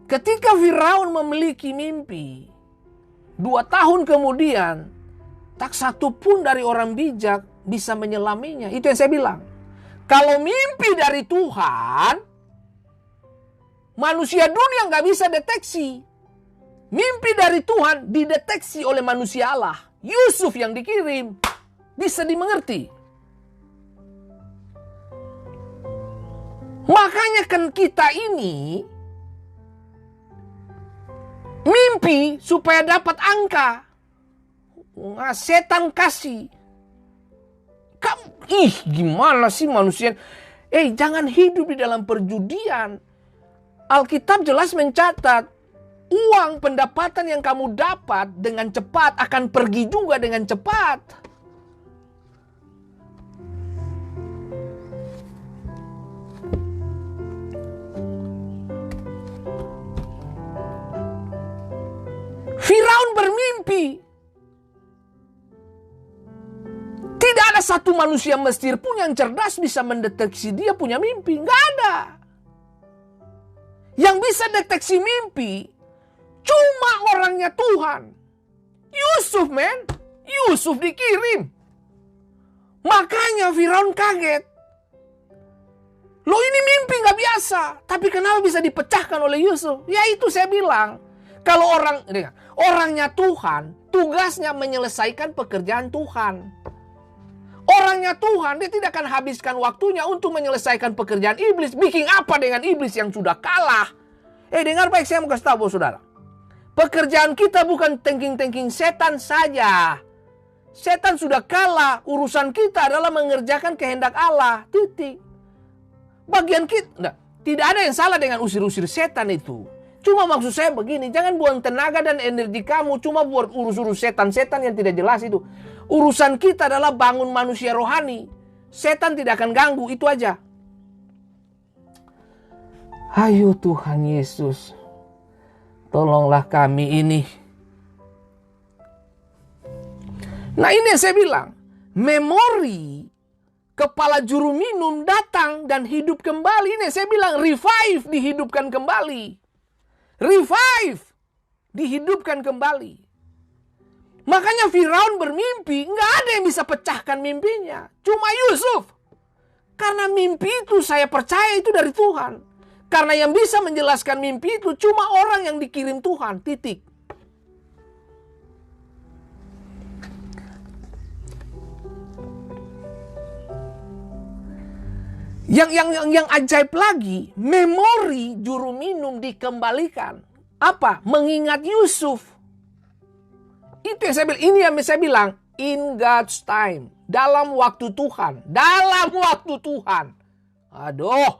[SPEAKER 2] ketika Firaun memiliki mimpi, 2 tahun kemudian, tak satu pun dari orang bijak bisa menyelaminya. Itu yang saya bilang. Kalau mimpi dari Tuhan, manusia dunia nggak bisa deteksi. Mimpi dari Tuhan dideteksi oleh manusia Allah. Yusuf yang dikirim bisa dimengerti. Makanya kan kita ini mimpi supaya dapat angka. Nah, setan kasih. Kamu, gimana sih manusia? Jangan hidup di dalam perjudian. Alkitab jelas mencatat, uang pendapatan yang kamu dapat dengan cepat akan pergi juga dengan cepat. Firaun bermimpi. Tidak ada satu manusia Mesir pun yang cerdas bisa mendeteksi dia punya mimpi. Nggak ada. Yang bisa deteksi mimpi cuma orangnya Tuhan. Yusuf, men. Yusuf dikirim. Makanya Firaun kaget. Loh, ini mimpi nggak biasa. Tapi kenapa bisa dipecahkan oleh Yusuf? Ya itu saya bilang. Kalau orangnya Tuhan, tugasnya menyelesaikan pekerjaan Tuhan. Orangnya Tuhan, dia tidak akan habiskan waktunya untuk menyelesaikan pekerjaan iblis. Bikin apa dengan iblis yang sudah kalah? Dengar baik, saya mau kasih tahu saudara. Pekerjaan kita bukan thinking setan saja. Setan sudah kalah. Urusan kita adalah mengerjakan kehendak Allah. Titik. Bagian kita, tidak ada yang salah dengan usir-usir setan itu. Cuma maksud saya begini, jangan buang tenaga dan energi kamu cuma buat urus-urus setan-setan yang tidak jelas itu. Urusan kita adalah bangun manusia rohani. Setan tidak akan ganggu, itu aja. Ayo Tuhan Yesus, tolonglah kami ini. Nah, ini yang saya bilang, memori kepala juru minum datang dan hidup kembali. Ini yang saya bilang, revive, dihidupkan kembali. Revive, dihidupkan kembali. Makanya Firaun bermimpi, nggak ada yang bisa pecahkan mimpinya. Cuma Yusuf. Karena mimpi itu saya percaya itu dari Tuhan. Karena yang bisa menjelaskan mimpi itu cuma orang yang dikirim Tuhan, titik. Yang ajaib lagi, memori juru minum dikembalikan. Apa? Mengingat Yusuf. Itu yang saya bilang, ini yang saya bilang, in God's time. Dalam waktu Tuhan. Dalam waktu Tuhan. Aduh.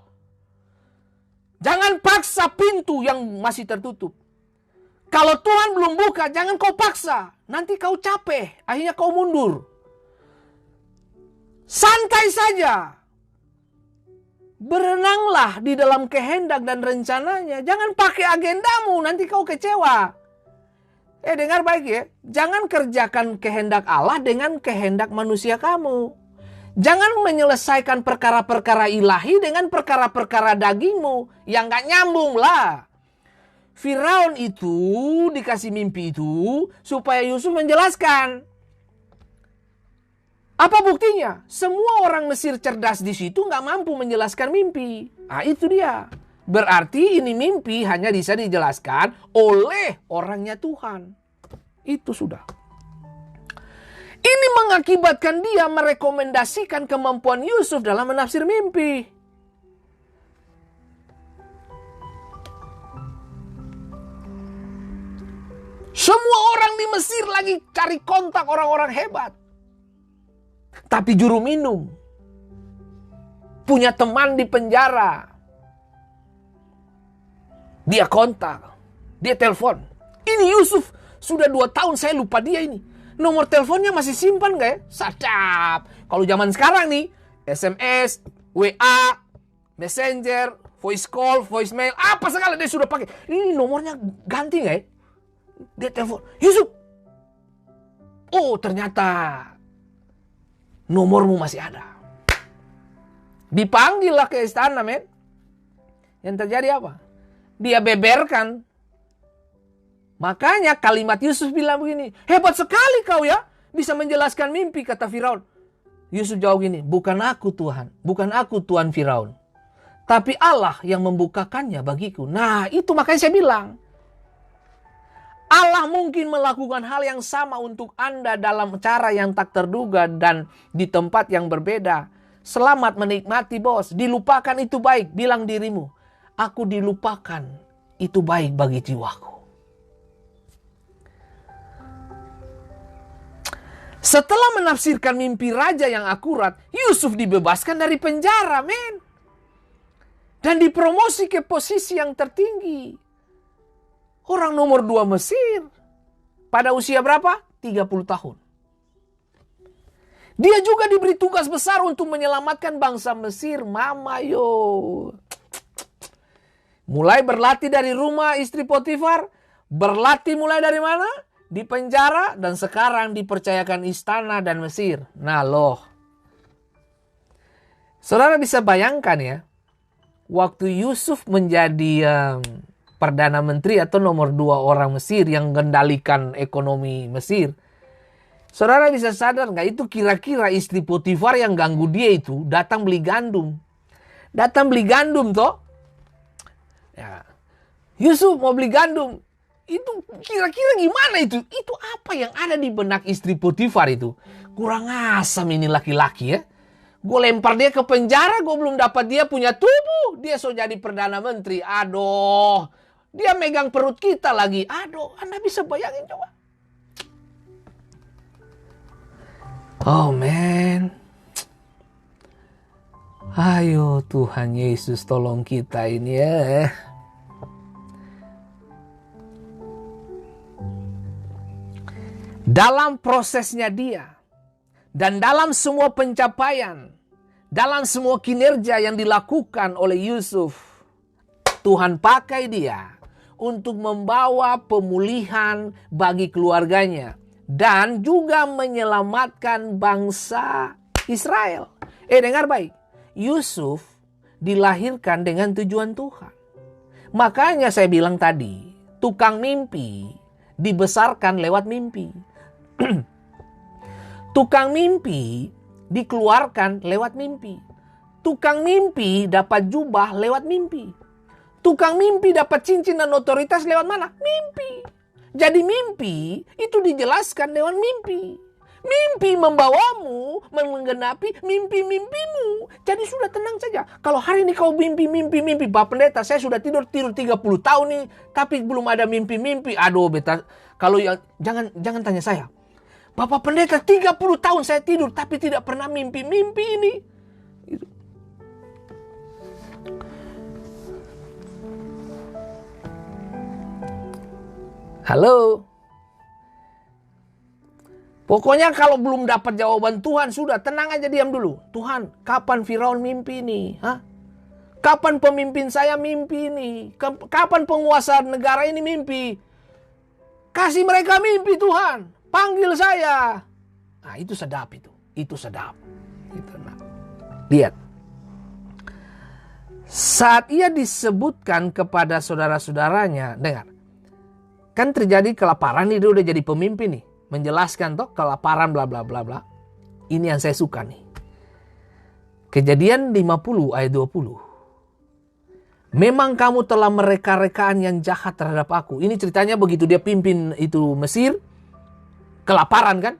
[SPEAKER 2] Jangan paksa pintu yang masih tertutup. Kalau Tuhan belum buka, jangan kau paksa. Nanti kau capek. Akhirnya kau mundur. Santai saja. Berenanglah di dalam kehendak dan rencananya. Jangan pakai agendamu, nanti kau kecewa. Dengar baik ya. Jangan kerjakan kehendak Allah dengan kehendak manusia kamu. Jangan menyelesaikan perkara-perkara ilahi dengan perkara-perkara dagingmu. Yang gak nyambung lah. Firaun itu dikasih mimpi itu supaya Yusuf menjelaskan. Apa buktinya? Semua orang Mesir cerdas di situ nggak mampu menjelaskan mimpi. Ah, itu dia. Berarti ini mimpi hanya bisa dijelaskan oleh orangnya Tuhan. Itu sudah. Ini mengakibatkan dia merekomendasikan kemampuan Yusuf dalam menafsir mimpi. Semua orang di Mesir lagi cari kontak orang-orang hebat. Tapi juru minum punya teman di penjara. Dia kontak, dia telepon. Ini Yusuf, sudah 2 tahun saya lupa dia ini. Nomor teleponnya masih simpan gak ya? Sadap. Kalau zaman sekarang nih, SMS, WA, Messenger, voice call, voicemail, apa segala dia sudah pakai. Ini nomornya ganti gak ya? Dia telepon, Yusuf. Oh, ternyata nomormu masih ada. Dipanggil lah ke istana, men. Yang terjadi apa? Dia beberkan. Makanya kalimat Yusuf bilang begini, hebat sekali kau ya, bisa menjelaskan mimpi, kata Firaun. Yusuf jawab gini, bukan aku Tuhan, bukan aku Tuhan Firaun, tapi Allah yang membukakannya bagiku. Nah itu makanya saya bilang, Allah mungkin melakukan hal yang sama untuk Anda dalam cara yang tak terduga dan di tempat yang berbeda. Selamat menikmati bos, dilupakan itu baik, bilang dirimu. Aku dilupakan, itu baik bagi jiwaku. Setelah menafsirkan mimpi raja yang akurat, Yusuf dibebaskan dari penjara, men. Dan dipromosi ke posisi yang tertinggi. Orang nomor 2 Mesir. Pada usia berapa? 30 tahun. Dia juga diberi tugas besar untuk menyelamatkan bangsa Mesir. Mama yo. Mulai berlatih dari rumah istri Potifar. Berlatih mulai dari mana? Di penjara, dan sekarang dipercayakan istana dan Mesir. Nah loh. Saudara bisa bayangkan ya. Waktu Yusuf menjadi Perdana Menteri atau nomor 2 orang Mesir yang mengendalikan ekonomi Mesir. Saudara bisa sadar nggak, itu kira-kira istri Potifar yang ganggu dia itu datang beli gandum. Datang beli gandum toh. Ya. Yusuf mau beli gandum. Itu kira-kira gimana itu? Itu apa yang ada di benak istri Potifar itu? Kurang asam ini laki-laki ya. Gue lempar dia ke penjara, gue belum dapat dia punya tubuh. Dia so jadi Perdana Menteri. Aduh. Dia megang perut kita lagi. Aduh, Anda bisa bayangin coba. Oh man. Ayo Tuhan Yesus tolong kita ini ya. Dalam prosesnya dia. Dan dalam semua pencapaian. Dalam semua kinerja yang dilakukan oleh Yusuf. Tuhan pakai dia untuk membawa pemulihan bagi keluarganya. Dan juga menyelamatkan bangsa Israel. Dengar baik. Yusuf dilahirkan dengan tujuan Tuhan. Makanya saya bilang tadi, tukang mimpi dibesarkan lewat mimpi. Tukang mimpi dikeluarkan lewat mimpi. Tukang mimpi dapat jubah lewat mimpi. Tukang mimpi dapat cincin dan otoritas lewat mana? Mimpi. Jadi mimpi itu dijelaskan lewat mimpi. Mimpi membawamu menggenapi mimpi-mimpimu. Jadi sudah tenang saja. Kalau hari ini kau mimpi. Pak Pendeta, saya sudah tidur 30 tahun nih. Tapi belum ada mimpi-mimpi. Aduh beta, kalau jangan tanya saya. Bapak Pendeta 30 tahun saya tidur tapi tidak pernah mimpi-mimpi ini. Gitu. Halo. Pokoknya kalau belum dapat jawaban Tuhan, sudah tenang aja, diam dulu. Tuhan, kapan Firaun mimpi ini? Hah? Kapan pemimpin saya mimpi ini? Kapan penguasa negara ini mimpi? Kasih mereka mimpi Tuhan. Panggil saya. Nah itu sedap itu. Itu sedap. Gitu, nah. Lihat. Saat ia disebutkan kepada saudara-saudaranya, dengar. Kan terjadi kelaparan nih, dia udah jadi pemimpin nih. Menjelaskan toh kelaparan bla bla bla bla. Ini yang saya suka nih. Kejadian 50 ayat 20. Memang kamu telah mereka-rekaan yang jahat terhadap aku. Ini ceritanya begitu dia pimpin itu Mesir. Kelaparan kan.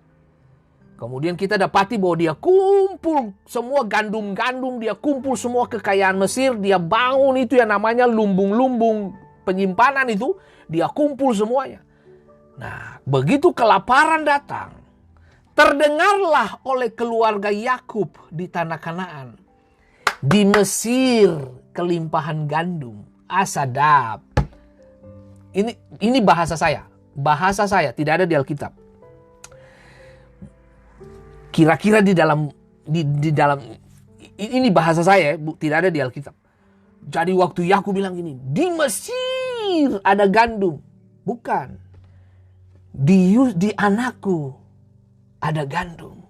[SPEAKER 2] Kemudian kita dapati bahwa dia kumpul semua gandum-gandum. Dia kumpul semua kekayaan Mesir. Dia bangun itu yang namanya lumbung-lumbung penyimpanan itu. Dia kumpul semuanya. Nah, begitu kelaparan datang, terdengarlah oleh keluarga Yakub di tanah Kanaan. Di Mesir kelimpahan gandum. Sadap. Ini bahasa saya. Bahasa saya tidak ada di Alkitab. Kira-kira di dalam ini bahasa saya, tidak ada di Alkitab. Jadi waktu Yakub bilang gini, di Mesir ada gandum. Bukan. Di anakku ada gandum.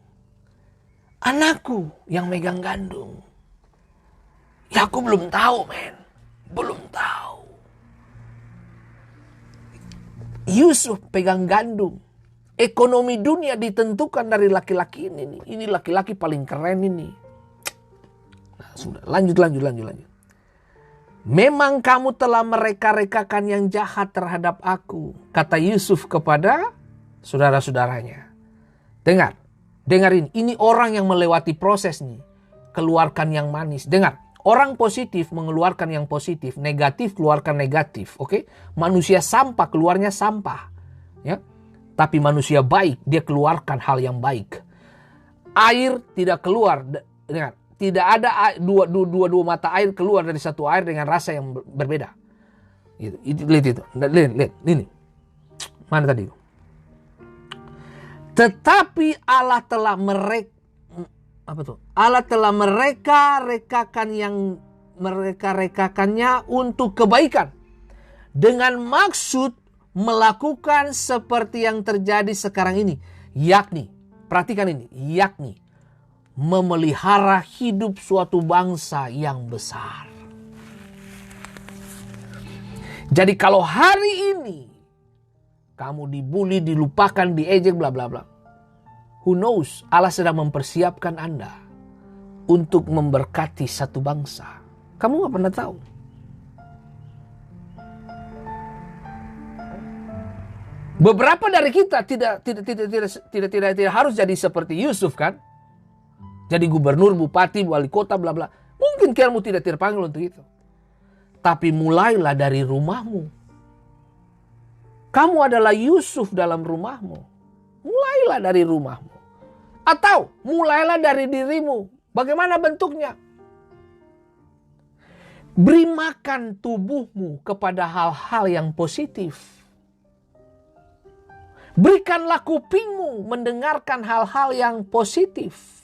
[SPEAKER 2] Anakku yang megang gandum. Yakub belum tahu, men. Belum tahu. Yusuf pegang gandum. Ekonomi dunia ditentukan dari laki-laki ini. Ini laki-laki paling keren ini. Nah, sudah, lanjut. Memang kamu telah mereka-rekakan yang jahat terhadap aku, kata Yusuf kepada saudara-saudaranya. Dengar ini. Ini orang yang melewati proses nih. Keluarkan yang manis. Dengar, orang positif mengeluarkan yang positif, negatif keluarkan negatif, oke? Manusia sampah keluarnya sampah, ya. Tapi manusia baik dia keluarkan hal yang baik. Air tidak keluar, dengar. Tidak ada dua mata air keluar dari satu air dengan rasa yang berbeda. Lihat ini. Mana tadi? Tetapi Allah telah mereka-rekakannya untuk kebaikan. Dengan maksud melakukan seperti yang terjadi sekarang ini. Yakni, perhatikan ini, yakni memelihara hidup suatu bangsa yang besar. Jadi kalau hari ini kamu dibully, dilupakan, diejek, bla bla bla, who knows, Allah sedang mempersiapkan Anda untuk memberkati satu bangsa. Kamu gak pernah tahu. Beberapa dari kita tidak harus jadi seperti Yusuf, kan? Jadi gubernur, bupati, wali kota, bla bla. Mungkin kamu tidak terpanggil untuk itu. Tapi mulailah dari rumahmu. Kamu adalah Yusuf dalam rumahmu. Mulailah dari rumahmu. Atau mulailah dari dirimu. Bagaimana bentuknya? Beri makan tubuhmu kepada hal-hal yang positif. Berikanlah kupingmu mendengarkan hal-hal yang positif.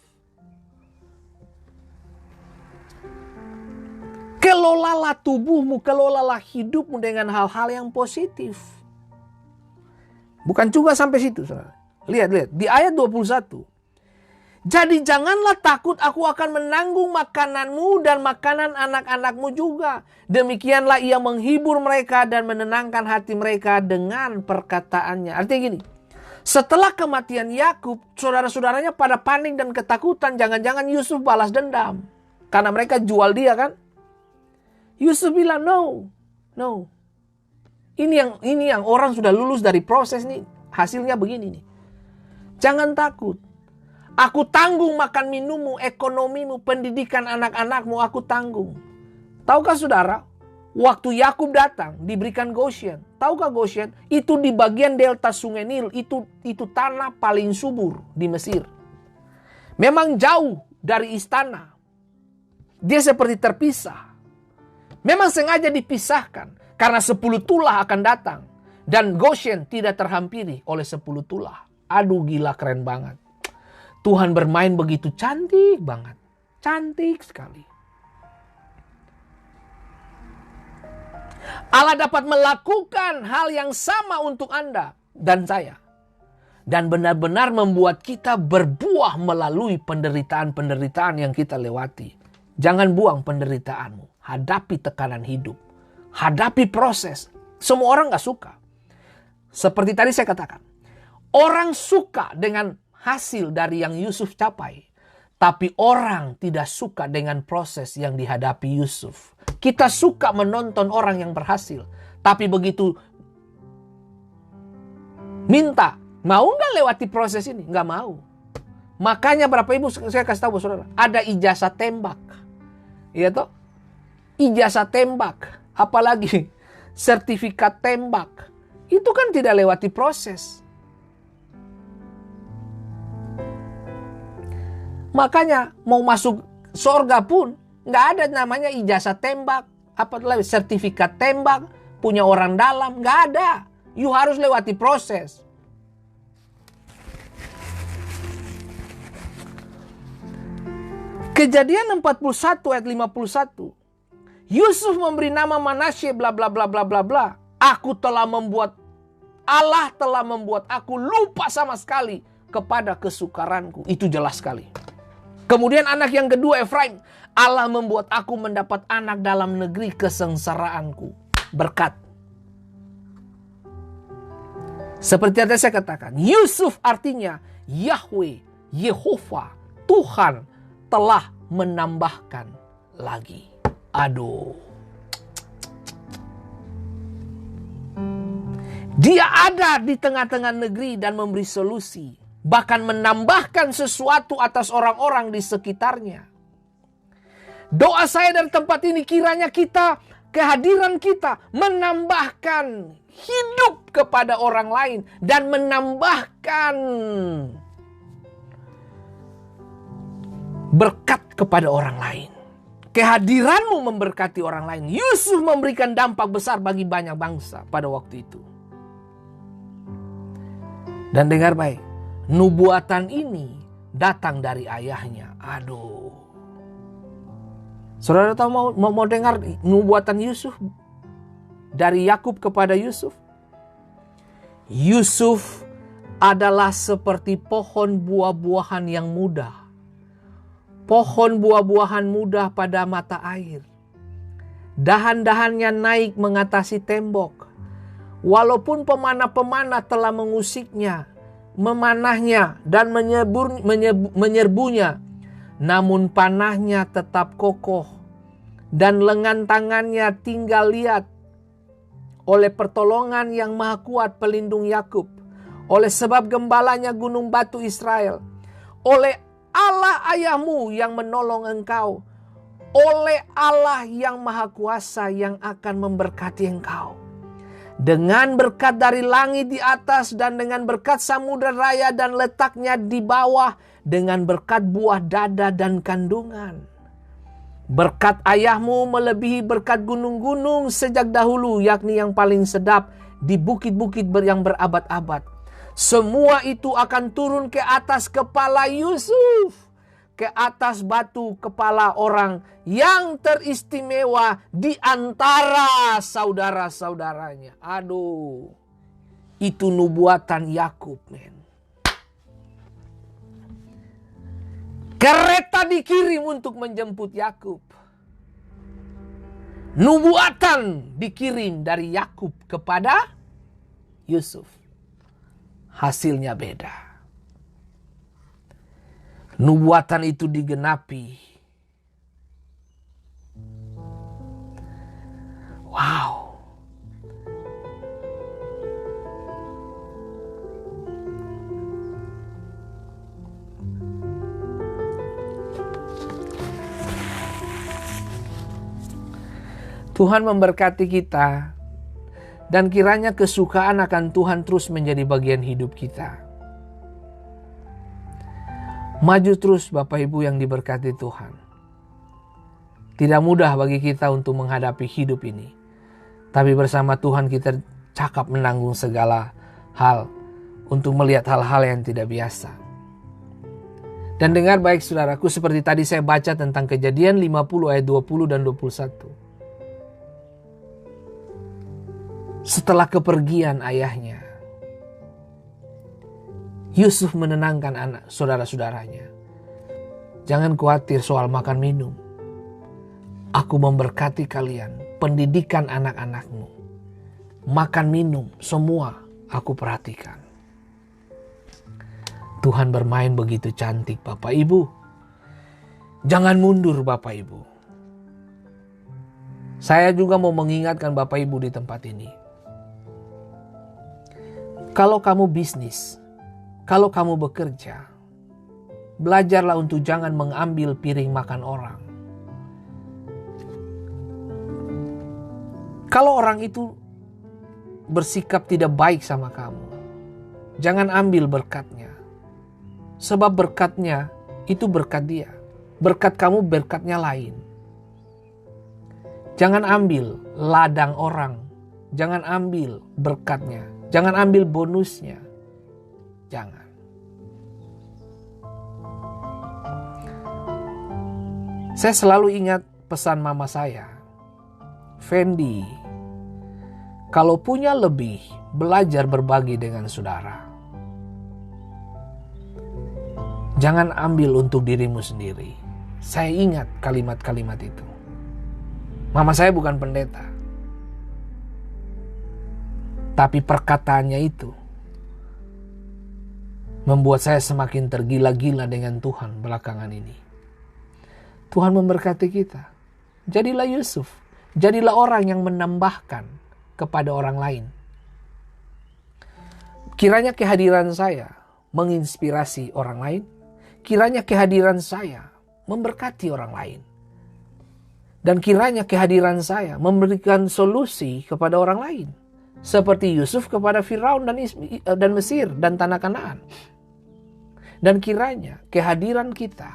[SPEAKER 2] Kelolalah tubuhmu, kelolalah hidupmu dengan hal-hal yang positif. Bukan juga sampai situ, saudara. Lihat di ayat 21. Jadi janganlah takut, aku akan menanggung makananmu dan makanan anak-anakmu juga. Demikianlah ia menghibur mereka dan menenangkan hati mereka dengan perkataannya. Artinya gini, setelah kematian Yakub, saudara-saudaranya pada panik dan ketakutan. Jangan-jangan Yusuf balas dendam. Karena mereka jual dia, kan? Yusuf bilang, no. Ini yang orang sudah lulus dari proses nih. Hasilnya begini nih. Jangan takut. Aku tanggung makan minummu, ekonomimu, pendidikan anak-anakmu, aku tanggung. Tahukah saudara, waktu Yakub datang diberikan Goshen. Tahukah Goshen? Itu di bagian delta Sungai Nil. Itu tanah paling subur di Mesir. Memang jauh dari istana. Dia seperti terpisah. Memang sengaja dipisahkan karena 10 tulah akan datang. Dan Goshen tidak terhampiri oleh 10 tulah. Aduh, gila, keren banget. Tuhan bermain begitu cantik banget. Cantik sekali. Allah dapat melakukan hal yang sama untuk Anda dan saya. Dan benar-benar membuat kita berbuah melalui penderitaan-penderitaan yang kita lewati. Jangan buang penderitaanmu. Hadapi tekanan hidup. Hadapi proses. Semua orang gak suka. Seperti tadi saya katakan. Orang suka dengan hasil dari yang Yusuf capai. Tapi orang tidak suka dengan proses yang dihadapi Yusuf. Kita suka menonton orang yang berhasil. Tapi begitu minta, mau gak lewati proses ini? Gak mau. Makanya berapa ibu saya kasih tahu saudara. Ada ijazah tembak. Iya toh? Ijazah tembak, apalagi sertifikat tembak, itu kan tidak lewati proses. Makanya mau masuk surga pun Nggak ada namanya ijazah tembak, sertifikat tembak, punya orang dalam. Nggak ada. You harus lewati proses. Kejadian 41 ayat 51. Yusuf memberi nama Manasye bla bla bla bla bla bla. Allah telah membuat aku lupa sama sekali kepada kesukaranku. Itu jelas sekali. Kemudian anak yang kedua Efraim. Allah membuat aku mendapat anak dalam negeri kesengsaraanku. Berkat. Seperti yang saya katakan. Yusuf artinya Yahweh, Yehova, Tuhan telah menambahkan lagi. Aduh. Dia ada di tengah-tengah negeri dan memberi solusi. Bahkan menambahkan sesuatu atas orang-orang di sekitarnya. Doa saya dari tempat ini kiranya kehadiran kita menambahkan hidup kepada orang lain. Dan menambahkan berkat kepada orang lain. Kehadiranmu memberkati orang lain. Yusuf memberikan dampak besar bagi banyak bangsa pada waktu itu. Dan dengar baik, nubuatan ini datang dari ayahnya. Aduh. Saudara tahu mau dengar nubuatan Yusuf? Dari Yakub kepada Yusuf? Yusuf adalah seperti pohon buah-buahan yang muda. Pohon buah-buahan muda pada mata air. Dahan-dahannya naik mengatasi tembok. Walaupun pemanah-pemanah telah mengusiknya, memanahnya dan menyerbunya. Namun panahnya tetap kokoh. Dan lengan tangannya tinggal lihat. Oleh pertolongan yang maha kuat pelindung Yakub. Oleh sebab gembalanya gunung batu Israel. Oleh Allah ayahmu yang menolong engkau. Oleh Allah yang maha kuasa yang akan memberkati engkau. Dengan berkat dari langit di atas dan dengan berkat samudera raya dan letaknya di bawah. Dengan berkat buah dada dan kandungan. Berkat ayahmu melebihi berkat gunung-gunung sejak dahulu. Yakni yang paling sedap di bukit-bukit yang berabad-abad. Semua itu akan turun ke atas kepala Yusuf. Ke atas batu kepala orang yang teristimewa di antara saudara-saudaranya. Aduh. Itu nubuatan Yakub, men. Kereta dikirim untuk menjemput Yakub. Nubuatan dikirim dari Yakub kepada Yusuf. Hasilnya beda. Nubuatan itu digenapi. Wow. Tuhan memberkati kita. Dan kiranya kesukaan akan Tuhan terus menjadi bagian hidup kita. Maju terus Bapak Ibu yang diberkati Tuhan. Tidak mudah bagi kita untuk menghadapi hidup ini. Tapi bersama Tuhan kita cakap menanggung segala hal. Untuk melihat hal-hal yang tidak biasa. Dan dengar baik saudaraku, seperti tadi saya baca tentang Kejadian 50 ayat 20 dan 21. Setelah kepergian ayahnya, Yusuf menenangkan anak saudara-saudaranya. Jangan khawatir soal makan minum. Aku memberkati kalian, pendidikan anak-anakmu. Makan minum, semua aku perhatikan. Tuhan bermain begitu cantik Bapak Ibu. Jangan mundur Bapak Ibu. Saya juga mau mengingatkan Bapak Ibu di tempat ini. Kalau kamu bisnis, kalau kamu bekerja, belajarlah untuk jangan mengambil piring makan orang. Kalau orang itu bersikap tidak baik sama kamu, jangan ambil berkatnya. Sebab berkatnya itu berkat dia. Berkat kamu berkatnya lain. Jangan ambil ladang orang. Jangan ambil berkatnya. Jangan ambil bonusnya. Jangan. Saya selalu ingat pesan mama saya. Fendi, kalau punya lebih, belajar berbagi dengan saudara. Jangan ambil untuk dirimu sendiri. Saya ingat kalimat-kalimat itu. Mama saya bukan pendeta. Tapi perkataannya itu membuat saya semakin tergila-gila dengan Tuhan belakangan ini. Tuhan memberkati kita. Jadilah Yusuf. Jadilah orang yang menambahkan kepada orang lain. Kiranya kehadiran saya menginspirasi orang lain. Kiranya kehadiran saya memberkati orang lain. Dan kiranya kehadiran saya memberikan solusi kepada orang lain. Seperti Yusuf kepada Firaun dan Mesir dan tanah Kanaan. Dan kiranya kehadiran kita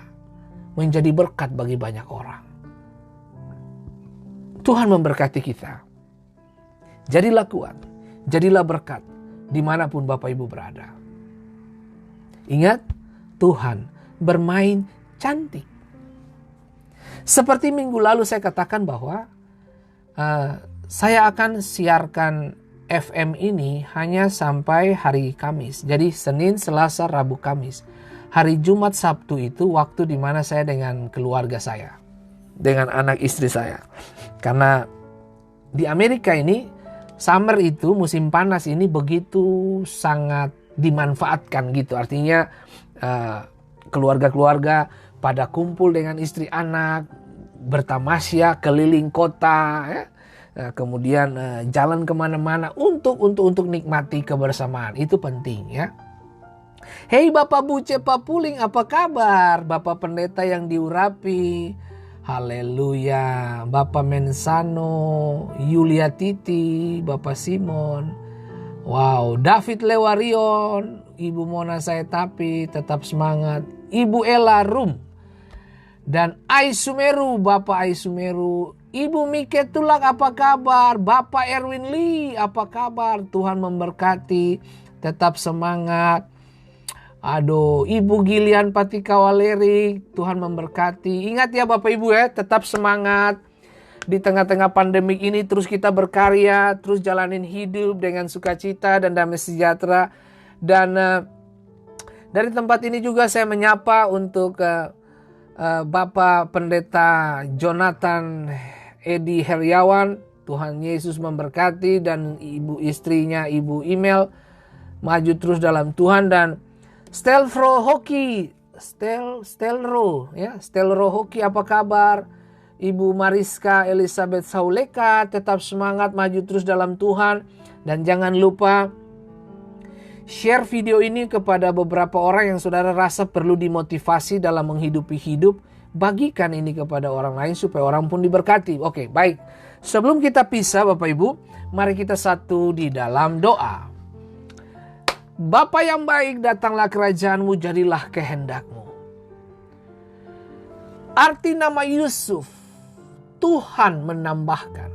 [SPEAKER 2] menjadi berkat bagi banyak orang. Tuhan memberkati kita. Jadilah kuat, jadilah berkat dimanapun Bapak Ibu berada. Ingat, Tuhan bermain cantik. Seperti minggu lalu saya katakan bahwa saya akan siarkan FM ini hanya sampai hari Kamis. Jadi Senin, Selasa, Rabu, Kamis. Hari Jumat, Sabtu itu waktu di mana saya dengan keluarga saya. Dengan anak istri saya. Karena di Amerika ini, summer itu, musim panas ini begitu sangat dimanfaatkan gitu. Artinya keluarga-keluarga pada kumpul dengan istri anak, bertamasya keliling kota, ya. Kemudian jalan kemana-mana untuk nikmati kebersamaan. Itu penting ya. Hei Bapak Buce Papuling, apa kabar? Bapak Pendeta yang diurapi. Haleluya. Bapak Mensano, Yulia Titi, Bapak Simon. Wow, David Lewarion, Ibu Mona Saetapi, tetap semangat. Ibu Ella Rum. Dan Aisumeru, Bapak Aisumeru. Ibu Mike Tulak, apa kabar? Bapak Erwin Lee, apa kabar? Tuhan memberkati, tetap semangat. Aduh, Ibu Gilian Patikawaleri, Tuhan memberkati. Ingat ya Bapak Ibu ya, tetap semangat. Di tengah-tengah pandemik ini terus kita berkarya, terus jalanin hidup dengan sukacita dan damai sejahtera. Dan dari tempat ini juga saya menyapa untuk Bapak Pendeta Jonathan Edi Heriawan. Tuhan Yesus memberkati, dan ibu istrinya Ibu Email maju terus dalam Tuhan. Dan Stelro Hoki, Stelro Hoki, apa kabar? Ibu Mariska Elizabeth Sauleka, tetap semangat, maju terus dalam Tuhan. Dan jangan lupa share video ini kepada beberapa orang yang saudara rasa perlu dimotivasi dalam menghidupi hidup. Bagikan ini kepada orang lain supaya orang pun diberkati. Oke, baik. Sebelum kita pisah Bapak Ibu, mari kita satu di dalam doa. Bapa yang baik, datanglah kerajaan-Mu, jadilah kehendak-Mu. Arti nama Yusuf, Tuhan menambahkan.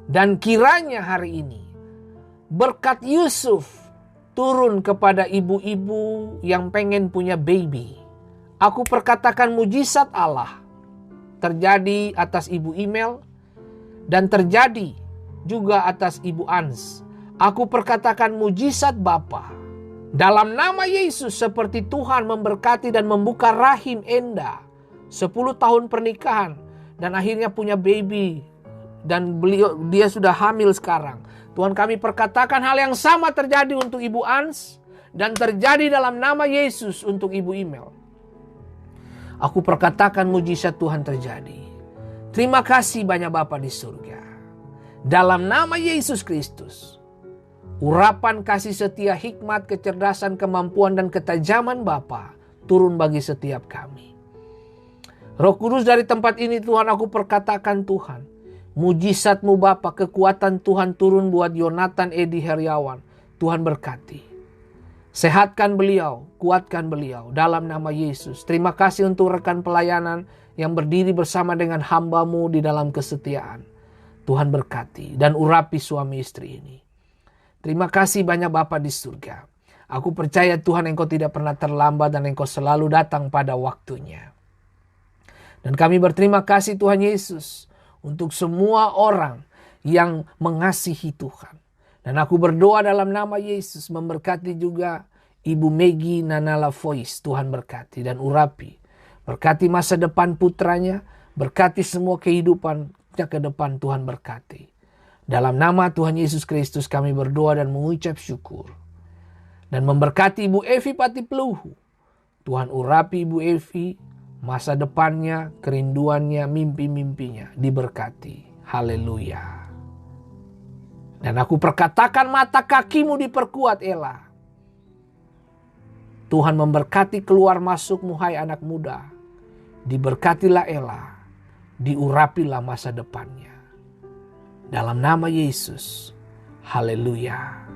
[SPEAKER 2] Dan kiranya hari ini berkat Yusuf turun kepada ibu-ibu yang pengen punya baby. Aku perkatakan mujizat Allah terjadi atas Ibu Email dan terjadi juga atas Ibu Ans. Aku perkatakan mujizat Bapa dalam nama Yesus, seperti Tuhan memberkati dan membuka rahim Enda 10 tahun pernikahan dan akhirnya punya baby, dan dia sudah hamil sekarang. Tuhan, kami perkatakan hal yang sama terjadi untuk Ibu Ans dan terjadi dalam nama Yesus untuk Ibu Email. Aku perkatakan mujizat Tuhan terjadi. Terima kasih banyak Bapa di surga. Dalam nama Yesus Kristus, urapan kasih setia, hikmat, kecerdasan, kemampuan, dan ketajaman Bapa turun bagi setiap kami. Roh Kudus, dari tempat ini Tuhan, aku perkatakan Tuhan, mujizat-Mu Bapa, kekuatan Tuhan turun buat Jonathan Edi Heriawan. Tuhan berkati. Sehatkan beliau, kuatkan beliau dalam nama Yesus. Terima kasih untuk rekan pelayanan yang berdiri bersama dengan hamba-Mu di dalam kesetiaan. Tuhan berkati dan urapi suami istri ini. Terima kasih banyak Bapa di surga. Aku percaya Tuhan Engkau tidak pernah terlambat dan Engkau selalu datang pada waktunya. Dan kami berterima kasih Tuhan Yesus untuk semua orang yang mengasihi Tuhan. Dan aku berdoa dalam nama Yesus memberkati juga Ibu Maggie Nanala Voice. Tuhan berkati dan urapi. Berkati masa depan putranya, berkati semua kehidupannya ke depan, Tuhan berkati. Dalam nama Tuhan Yesus Kristus kami berdoa dan mengucap syukur. Dan memberkati Ibu Evi Patipeluhu. Tuhan urapi Ibu Evi, masa depannya, kerinduannya, mimpi-mimpinya diberkati. Haleluya. Dan aku perkatakan mata kakimu diperkuat Ella. Tuhan memberkati keluar masukmu hai anak muda. Diberkatilah Ella. Diurapilah masa depannya. Dalam nama Yesus. Haleluya.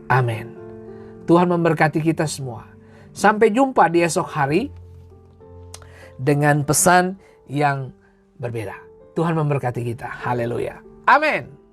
[SPEAKER 2] Amin. Tuhan memberkati kita semua. Sampai jumpa di esok hari. Dengan pesan yang berbeda. Tuhan memberkati kita. Haleluya. Amin.